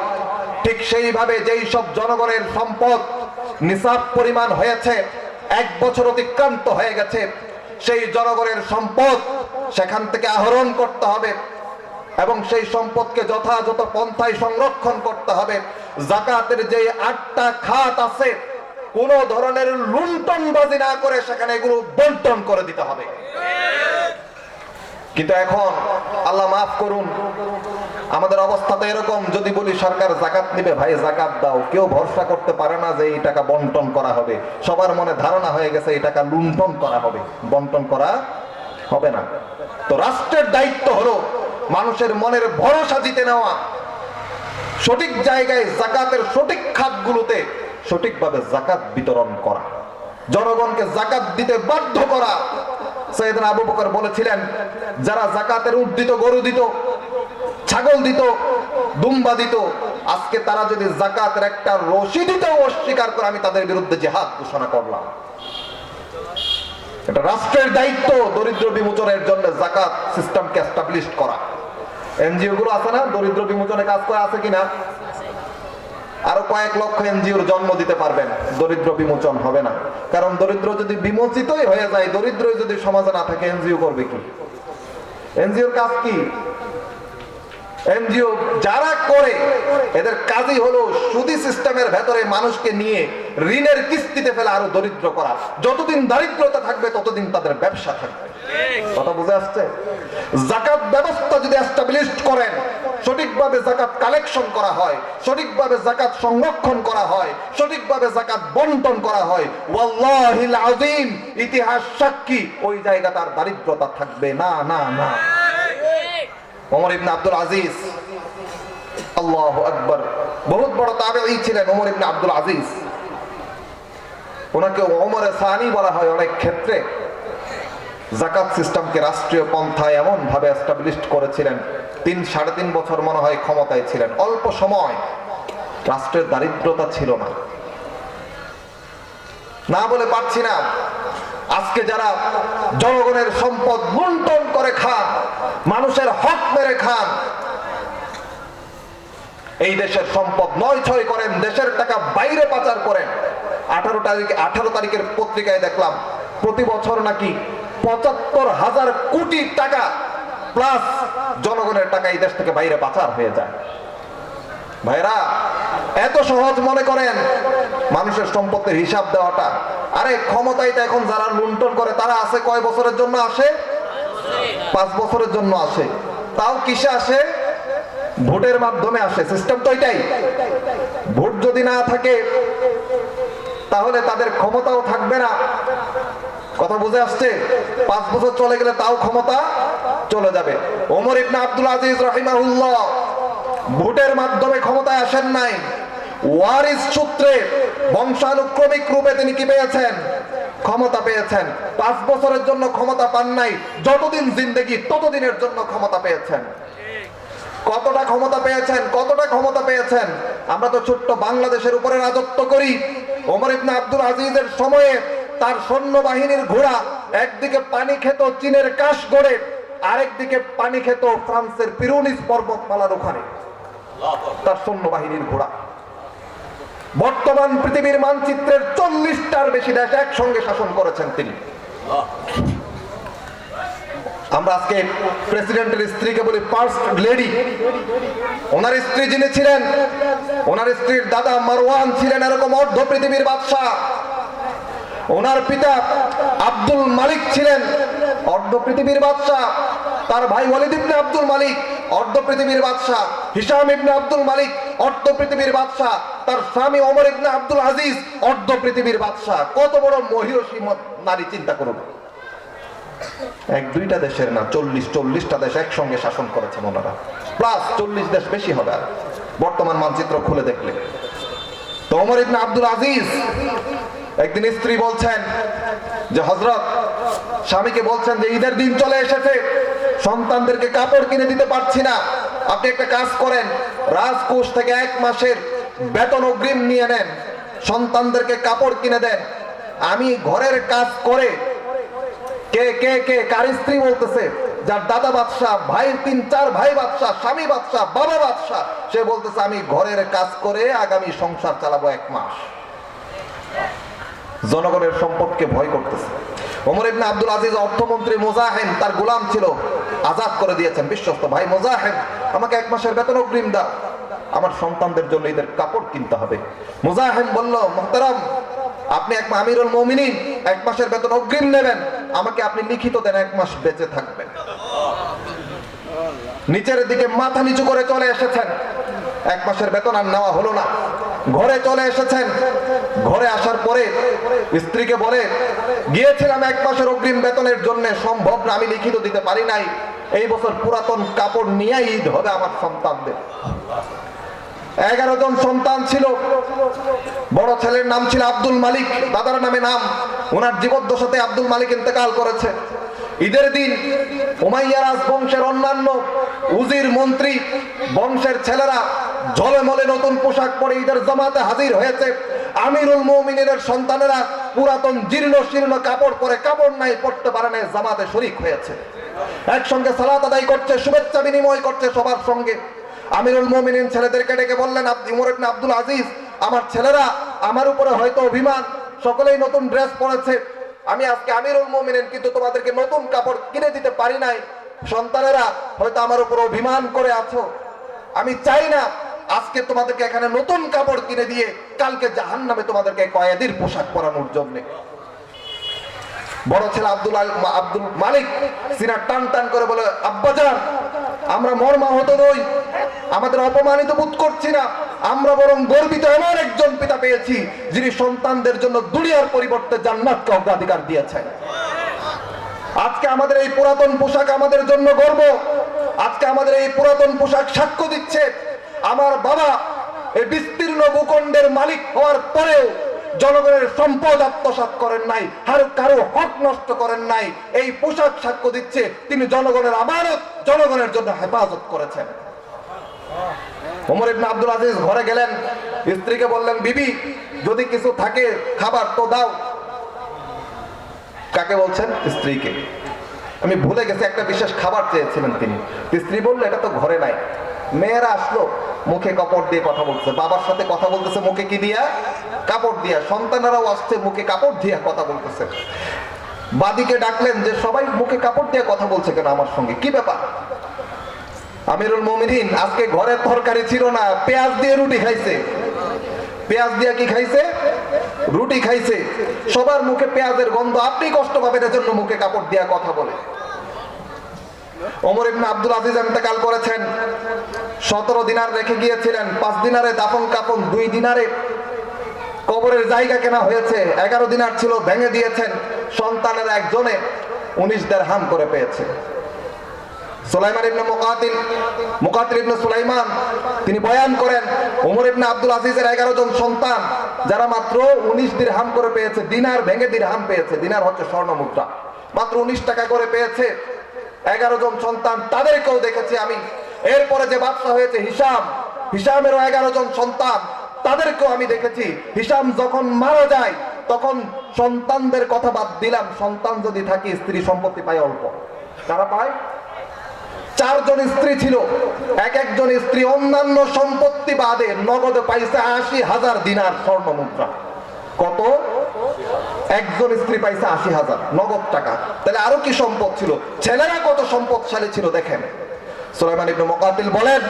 ঠিক সেইভাবে যেই সব জনগণের সম্পদ নিসাব পরিমাণ হয়েছে, 1 বছর অতিক্রান্ত হয়ে গেছে, সেই জনগণের সম্পদ সেখান থেকে আহরণ করতে হবে এবং সেই সম্পদকে যথাযথ পন্থায় সংরক্ষণ করতে হবে। যাকাতের যে 8টা খাত আছে, কোন ধরনের লুণ্ঠনবাজি না করে সেখানে এগুলো বন্টন করে দিতে হবে। কিন্তু এখন আল্লাহ মাফ করুন, আমাদের অবস্থা তো এরকম, যদি বলি সরকার যাকাত নিবে, ভাই যাকাত দাও, কেউ ভরসা করতে পারে না যে এই টাকা বন্টন করা হবে। সবার মনে ধারণা হয়ে গেছে এই টাকা লুণ্ঠন করা হবে, বন্টন করা হবে না। তো রাষ্ট্রের দায়িত্ব হলো মানুষের মনের ভরসা জিতে নেওয়া, সঠিক জায়গায় যাকাতের সঠিক খাতগুলোতে সঠিকভাবে যাকাত বিতরণ করা, জনগণকে যাকাত দিতে বাধ্য করা। সাইয়েদনা আবু বকর বলেছিলেন, যারা যাকাতের উট দিত, গরু দিত, ছাগল দিত, দুম্বা দিত, আজকে তারা যদি যাকাতের একটা রশি দিতেও অস্বীকার করে, আমি তাদের বিরুদ্ধে জিহাদ ঘোষণা করলাম। এটা রাষ্ট্রের দায়িত্ব দরিদ্র বিমোচনের জন্য যাকাত সিস্টেমকে এস্টাবলিশ করা। এনজিও গুলো আছে না, দরিদ্র বিমোচনে কাজ করে, আছে কিনা? আরো কয়েক লক্ষ এনজিওর জন্ম দিতে পারবেন, দরিদ্র বিমোচন হবে না। কারণ দরিদ্র যদি বিমোচিতই হয়ে যায়, দরিদ্র যদি সমাজে না থাকে, এনজিও করবে কি? এনজিওর কাজ কি? এনজিও যারা করে এদের কাজই হলো সুদি সিস্টেমের ভেতরে মানুষকে নিয়ে ঋণের কিস্তিতে ফেলে আরো দরিদ্র করা। যতদিন দারিদ্রতা থাকবে ততদিন তাদের ব্যবসা থাকবে। কথা বুঝে আসছে? যাকাত ব্যবস্থা যদি এস্টাবলিশ করেন, সঠিকভাবে যাকাত কালেকশন করা হয়, সঠিকভাবে যাকাত সংরক্ষণ করা হয়, সঠিকভাবে যাকাত বন্টন করা হয়, ওয়াল্লাহিল আযীম, ইতিহাস সাক্ষী, ওই জায়গাতে আর দারিদ্রতা থাকবে না, না, না। ওমর ইবনে আব্দুল আজিজ, আল্লাহু আকবার, বহুত বড় তাবেঈ ছিলেন ওমর ইবনে আব্দুল আজিজ। ওনাকে ওমরে সানি বলা হয় অনেক ক্ষেত্রে। যাকাত সিস্টেমকে রাষ্ট্রীয় পন্থায় এমন ভাবে এস্টাবলিশ করেছিলেন, 3-3.5 বছর মনে হয় ক্ষমতায় ছিলেন। অল্প সময়, রাষ্ট্রের দারিদ্রতা ছিল না। না বলে পারছি না, আজকে যারা জনগণের সম্পদ লুণ্ঠন করে খান, মানুষের হক মেরে খান, এই দেশের সম্পদ নয়-ছয় করেন, দেশের টাকা বাইরে পাচার করেন। 18 তারিখের পত্রিকায় দেখলাম প্রতি বছর নাকি 75,000 কোটি টাকা প্লাস জনগণের টাকা এই দেশ থেকে বাইরে পাচার হয়ে যায়। ভাইরা, এত সহজ মনে করেন মানুষের সম্পত্তির হিসাব দেওয়াটা? আরে ক্ষমতায় তো এখন যারা লুণ্ঠন করে তারা আসে কয় বছরের জন্য আসে? 5 বছরের জন্য আসে। তাও কিসে আসে? ভোটের মাধ্যমে আসে, সিস্টেম তো এটাই। ভোট যদি না থাকে তাহলে তাদের ক্ষমতাও থাকবে না। কথা বুঝে আসছে? 5 বছর চলে গেলে তাও ক্ষমতা চলে যাবে। ওমর ইবনে আব্দুল আজিজ রাহিমাহুল্লাহ ভোটের মাধ্যমে ক্ষমতায় আসেন নাই, ওয়ারিস সূত্রে বংশানুক্রমিক রূপে তিনি কি পেয়েছেন? ক্ষমতা পেয়েছেন। 5 বছরের জন্য ক্ষমতা পান নাই, যতদিন জিন্দেগি ততদিনের জন্য ক্ষমতা পেয়েছেন। কতটা ক্ষমতা পেয়েছেন? কতটা ক্ষমতা পেয়েছেন? আমরা তো ছোট্ট বাংলাদেশের উপরে রাজত্ব করি। ওমর ইবনে আব্দুল আজিজের সময়ে তার সৈন্যবাহিনীর ঘোড়া একদিকে পানি খেত চীনের কাশগড়ে, আরেকদিকে পানি খেত ফ্রান্সের পিরুনিস পর্বতমালার ওখানে, তার সৈন্যবাহিনীর ঘোড়া। বর্তমান পৃথিবীর মানচিত্রের 40টার বেশি দেশ একসঙ্গে শাসন করেছেন তিনি। আমরা আজকে প্রেসিডেন্টের স্ত্রীকে বলি ফার্স্ট লেডি। ওনার স্ত্রী যিনি ছিলেন, ওনার স্ত্রীর দাদা মারওয়ান ছিলেন এরকম অর্ধ পৃথিবীর বাদশাহ। ওনার পিতা আব্দুল মালিক ছিলেন অর্ধ পৃথিবীর বাদশাহ। তার ভাই ওয়ালিদ ইবনে আব্দুল মালিক অর্ধ পৃথিবীর বাদশাহ। হিশাম ইবনে আব্দুল মালিক অর্ধ পৃথিবীর বাদশাহ। তার স্বামী ওমর ইবনে আব্দুল আজিজ অর্ধ পৃথিবীর বাদশাহ। কত বড় মহিয়সী নারী, চিন্তা করুন। 1-2টা দেশের না, 40-40টা দেশ একসঙ্গে শাসন করেছেন ওনারা, প্লাস 40 দেশ বেশি হবে আর বর্তমান মানচিত্র খুলে দেখলে। তো ওমর ইবনে আব্দুল আজিজ একদিন স্ত্রী বলছেন যে হযরত, স্বামীকে বলছেন যে ঈদের দিন চলে এসেছে, সন্তানদেরকে কাপড় কিনে দিতে পারছি না, আপনি একটা কাজ করেন, রাজকোষ থেকে 1 মাসের বেতন অগ্রিম নিয়ে নেন, সন্তানদেরকে কাপড় কিনে দেন, আমি ঘরের কাজ করে। কে কে কে কার স্ত্রী বলতেছে? যার দাদা বাদশাহ, ভাই 3-4 ভাই বাদশাহ, স্বামী বাদশাহ, বাবা বাদশাহ, সে বলতেছে আমি ঘরের কাজ করে আগামী সংসার চালাবো 1 মাস। জনগণের সম্পদকে ভয় করতেছে। ওমর ইবনে আব্দুল আজিজ অর্থমন্ত্রী মুজাহিম তার গোলাম ছিল, আজাদ করে দিয়েছেন। বিশ্বস্ত ভাই মুজাহিম, আমাকে 1 মাসের বেতন অগ্রিম দাও, আমার সন্তানদের জন্য ঈদের কাপড় কিনতে হবে। মুজাহিম বলল, মুহতারাম, আপনি এক আমিরুল মুমিনিন, 1 মাসের বেতন অগ্রিম নেবেন, আমাকে আপনি লিখিত দেন 1 মাস বেঁচে থাকবেন। নিচের দিকে মাথা নিচু করে চলে এসেছেন, 1 মাসের বেতন আর নেওয়া হলো না। ঘরে চলে এসেছেন, ঘরে আসার পরে স্ত্রীকে বলে, গিয়েছিলাম 1 মাসের অগ্রিম বেতনের জন্য, সম্ভব না, আমি লিখিত দিতে পারি নাই, এই বছর পুরাতন কাপড় নিয়ে ঈদ হবে আমার সন্তানদের। 11 জন সন্তান ছিল। বড় ছেলের নাম ছিল আব্দুল মালিক, দাদার নামে নাম। ওনার জীবদ্দশাতে আব্দুল মালিক ইন্তেকাল করেছে। ঈদের দিন উমাইয়া রাজবংশের অন্যান্য উজির, মন্ত্রী, বংশের ছেলেরা ঝলমলে নতুন পোশাক পরে ঈদের জামাতে হাজির হয়েছে। আমিরুল মুমিনিনের সন্তানেরা পুরাতন জীর্ণ শীর্ণ কাপড় পরে, কাপড় নাই, পড়তে পারে না, জামাতে শরীক হয়েছে, একসঙ্গে সালাত আদায় করছে, শুভেচ্ছা বিনিময় করছে সবার সঙ্গে। আমিরুল মুমিনিন ছেলেদেরকে ডেকে বললেন, ওমর ইবনে আব্দুল আজিজ, আমার ছেলেরা আমার উপরে হয়তো অভিমান, সকলেই নতুন ড্রেস পরেছে, আমি আজকে আমিরুল মুমিনিন, কিন্তু তোমাদেরকে নতুন কাপড় কিনে দিতে পারি নাই, সন্তানেরা হয়তো আমার উপর অভিমান করে আছো, আমি চাই না আজকে তোমাদেরকে এখানে নতুন কাপড় কিনে দিয়ে কালকে জাহান্নামে তোমাদেরকে কয়েদির পোশাক পরানোর জন্য। বড় ছেলে আব্দুল মালিক সিনা টান টান করে বলে, আব্বাজান, আমরা মর্মাহত নই, আমাদের অপমানিত বোধ করছি না, আমরা বরং গর্বিত, এমন একজন পিতা পেয়েছি যিনি সন্তানদের জন্য দুনিয়ার পরিবর্তে জান্নাতকে অগ্রাধিকার দিয়েছেন। আজকে আমাদের এই পুরাতন পোশাক আমাদের জন্য গর্ব। আজকে আমাদের এই পুরাতন পোশাক সাক্ষ্য দিচ্ছে আমার বাবা এই বিস্তীর্ণ ভূখণ্ডের মালিক হওয়ার পরেও জনগণের সম্পদ আত্মসাৎ করেন নাই, কারো হক নষ্ট করেন নাই। এই পোশাক সাক্ষ্য দিচ্ছে তিনি জনগণের আমানত, জনগণের জন্য হেফাজত করেছেন। ওমর ইবনে আব্দুল আজিজ ঘরে গেলেন, স্ত্রীকে বললেন, বিবি, যদি কিছু থাকে খাবার তো দাও। কাকে বলছেন? স্ত্রীকে। আমি ভুলে গেছি, একটা বিশেষ খাবার চেয়েছিলেন তিনি। স্ত্রী বলল, এটা তো ঘরে নাই। মেয়েরা আসলো, মুখে কাপড় দিয়ে কথা বলছে, বাবার সাথে কথা বলতেছে মুখে কি দিয়া? কাপড় দিয়া। সন্তানেরাও আসছে, মুখে কাপড় দিয়ে কথা বলতেছে। বাদীকে ডাকলেন যে সবাই মুখে কাপড় দিয়ে কথা বলছে কেন আমার সঙ্গে, কি ব্যাপার? আমিরুল মুমিনিন, আজকে ঘরের তরকারি ছিল না, পেঁয়াজ দিয়ে রুটি খাইছে। পেঁয়াজ দিয়ে কি খাইছে? রুটি খাইছে। সবার মুখে পেঁয়াজের গন্ধ, আপনি কষ্ট পাবেন, এজন্য মুখে কাপড় দিয়ে কথা বলে। ওমর ইবনে আব্দুল আজিজ ইন্তেকাল করেছেন, 17 দিনার রেখে গিয়েছিলেন, 5 দিনারে দাফন কাফন, 2 দিনারে কবরের জায়গা কেনা হয়েছে, 11 দিনার ছিল ভেঙে দিয়েছেন। সন্তানের একজনে 19 দিরহাম করে পেয়েছে। সুলাইমান ইবনে মুকাতিল ইবনে সুলাইমান তিনি বয়ান করেন, ওমর ইবনে আব্দুল আজিজের 11 জন সন্তান যারা মাত্র 19 দিরহাম করে পেয়েছে, দিনার ভেঙে দিরহাম পেয়েছে, দিনার হচ্ছে স্বর্ণ মুদ্রা, মাত্র 19 টাকা করে পেয়েছে 11 জন সন্তান, তাদেরকেও দেখেছি আমি। এরপরে যে বাদশা হয়েছে হিশামেরও 11 জন সন্তান, তাদেরকেও আমি দেখেছি। হিশাম যখন মারা যায় তখন সন্তানদের কথা বাদ দিলাম, সন্তান যদি থাকে স্ত্রী সম্পত্তি পায় অল্প। তারা পায় 4 জন স্ত্রী ছিল, একজন স্ত্রী অন্যান্য সম্পত্তি বাদে নগদে পাইছে 80,000 দিনার স্বর্ণ মুদ্রা। কত? একজন স্ত্রী পাইছে 80,000 নগদ টাকা। তাহলে আরো কি সম্পদ ছিল, ছেলেরা কত সম্পদশালী ছিল দেখেন। সুলাইমান ইবনে মুকাতিল বলেন,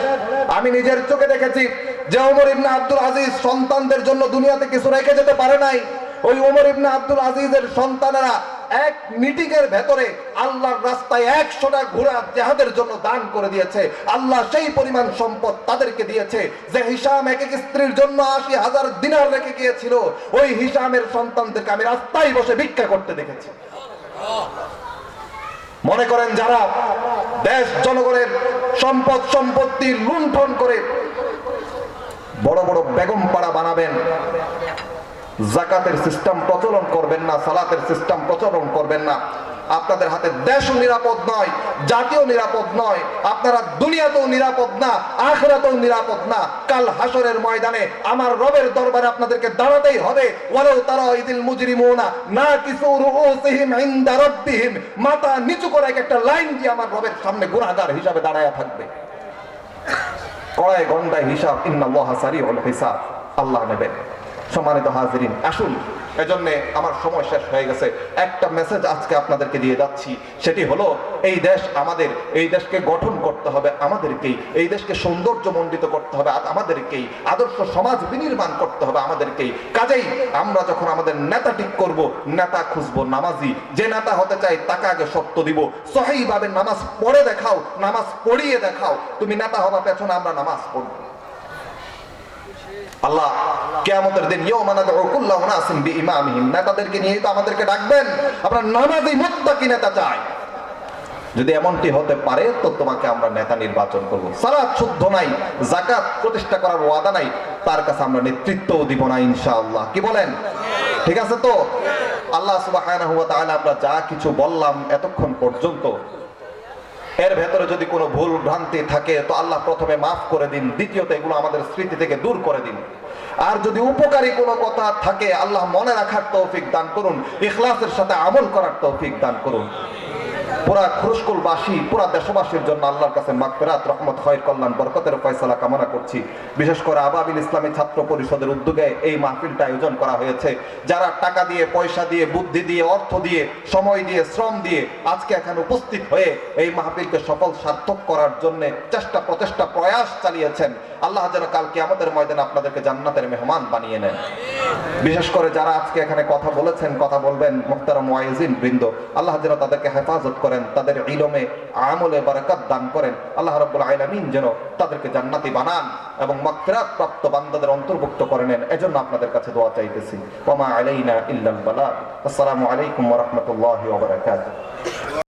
আমি নিজের চোখে দেখেছি যে ওমর ইবনে আব্দুল আজিজ সন্তানদের জন্য দুনিয়াতে কিছু রেখে যেতে পারে নাই। ওই ওমর ইবনে আব্দুল আজিজের সন্তানেরা এক মিটিং এর ভেতরে আল্লাহর রাস্তায় 100টা ঘোড়া জিহাদের জন্য দান করে দিয়েছে। আল্লাহ সেই পরিমাণ সম্পদ তাদেরকে দিয়েছে যে হিশাম এক স্ত্রীর জন্য 80,000 দিনার রেখে গিয়েছিল। ওই হিশামের সন্তানদেরকে আমি রাস্তায় বসে ভিক্ষা করতে দেখেছি। মনে করেন যারা দেশ জনগণের সম্পদ সম্পত্তি লুণ্ঠন করে বড় বড় বেগম পাড়া বানাবেন, যাকাতের সিস্টেম প্রচলন করবেন না, সালাতের সিস্টেম প্রচলন করবেন না, আপনাদের হাতে দেশও নিরাপদ নয়, জাতীয় নিরাপদ নয়, আপনারা দুনিয়াতেও নিরাপদ না, আখিরাতেও নিরাপদ না। কাল হাসরের ময়দানে আমার রবের দরবারে আপনাদেরকে দাঁড়াতেই হবে। ওয়ালাউ তারা ইদিল মুজরিমুনা নাকিসু রুউসিহিম ইনদা রাব্বিহিম, মাথা নিচু করে একটা লাইন দিয়ে আমার রবের সামনে গুনাহগার হিসাবে দাঁড়ায়া থাকবে। কড়াই গন্ডায় হিসাব, ইন্নাল্লাহা সারিউল হিসাব, আল্লাহ নেবেন। সম্মানিত হাজিরিন, আসুন, এজন্য আমার সময় শেষ হয়ে গেছে। একটা মেসেজ আজকে আপনাদেরকে দিয়ে যাচ্ছি, সেটি হলো এই দেশ আমাদের, এই দেশকে গঠন করতে হবে আমাদেরকেই, এই দেশকে সৌন্দর্যমণ্ডিত করতে হবে আমাদেরকেই, আদর্শ সমাজ বিনির্মাণ করতে হবে আমাদেরকেই। কাজেই আমরা যখন আমাদের নেতা ঠিক করব, নেতা খুঁজবো নামাজি। যে নেতা হতে চাই তাকে আগে শর্ত দিব, সহিভাবে নামাজ পড়ে দেখাও, নামাজ পড়িয়ে দেখাও। তুমি নেতা হবা পেছনে আমরা নামাজ পড়ব। আল্লাহ কিয়ামতের দিন ইয়াউমা নাদউ কুল্লা উনাসিন বিইমামিহিম, নেতাদেরকে নিয়ে তো আমাদেরকে ডাকবেন, আমরা নামাজি মুত্তাকি নেতা চাই। যদি এমনটি হতে পারে তো তোমাকে আমরা নেতা নির্বাচন করব। সালাত শুদ্ধ নাই, যাকাত প্রতিষ্ঠা করার ওয়াদা নাই, তার কাছে আমরা নেতৃত্বও দিব না ইনশাআল্লাহ। কি বলেন? ঠিক আছে তো? আল্লাহ সুবহানাহু ওয়া তাআলা আমরা যা কিছু বললাম এতক্ষণ পর্যন্ত, এর ভেতরে যদি কোনো ভুল ভ্রান্তি থাকে তো আল্লাহ প্রথমে মাফ করে দিন, দ্বিতীয়ত এগুলো আমাদের স্মৃতি থেকে দূর করে দিন। আর যদি উপকারী কোনো কথা থাকে আল্লাহ মনে রাখার তৌফিক দান করুন, ইখলাসের সাথে আমল করার তৌফিক দান করুন। পুরা খুরশকুলবাসী, পুরা দেশবাসীর জন্য আল্লাহর কাছে মাগফিরাত, রহমত, খয়র, কল্যাণ, বরকতের ফয়সালা কামনা করছি। বিশেষ করে আবাবিল ইসলামী ছাত্র পরিষদের উদ্যোগে এই মাহফিলটা আয়োজন করা হয়েছে। যারা টাকা দিয়ে, পয়সা দিয়ে, বুদ্ধি দিয়ে, অর্থ দিয়ে, সময় দিয়ে, শ্রম দিয়ে আজকে এখানে উপস্থিত হয়ে এই মাহফিলকে সফল সার্থক করার জন্য চেষ্টা প্রচেষ্টা প্রয়াস চালিয়েছেন, আল্লাহ যেন কালকে আমাদের ময়দানে আপনাদেরকে জান্নাতের মেহমান বানিয়ে নেন। বিশেষ করে যারা আজকে এখানে কথা বলেছেন, কথা বলবেন, মুহতারাম ওয়াইজিন বৃন্দ, আল্লাহ যেন তাদেরকে হেফাজত করেন, তাদের ইলমে আমলে বারাকাত দান করেন। আল্লাহ রাব্বুল আলামিন যেন তাদেরকে জান্নাতি বানান এবং মাগফিরাত প্রাপ্ত বান্দাদের অন্তর্ভুক্ত করে নেন। এজন্য আপনাদের কাছে দোয়া চাইতেছি। ওয়া মা আলাইনা ইল্লাল বালাগ। আসসালামু আলাইকুম ওয়া রাহমাতুল্লাহি ওয়া বারাকাতুহু।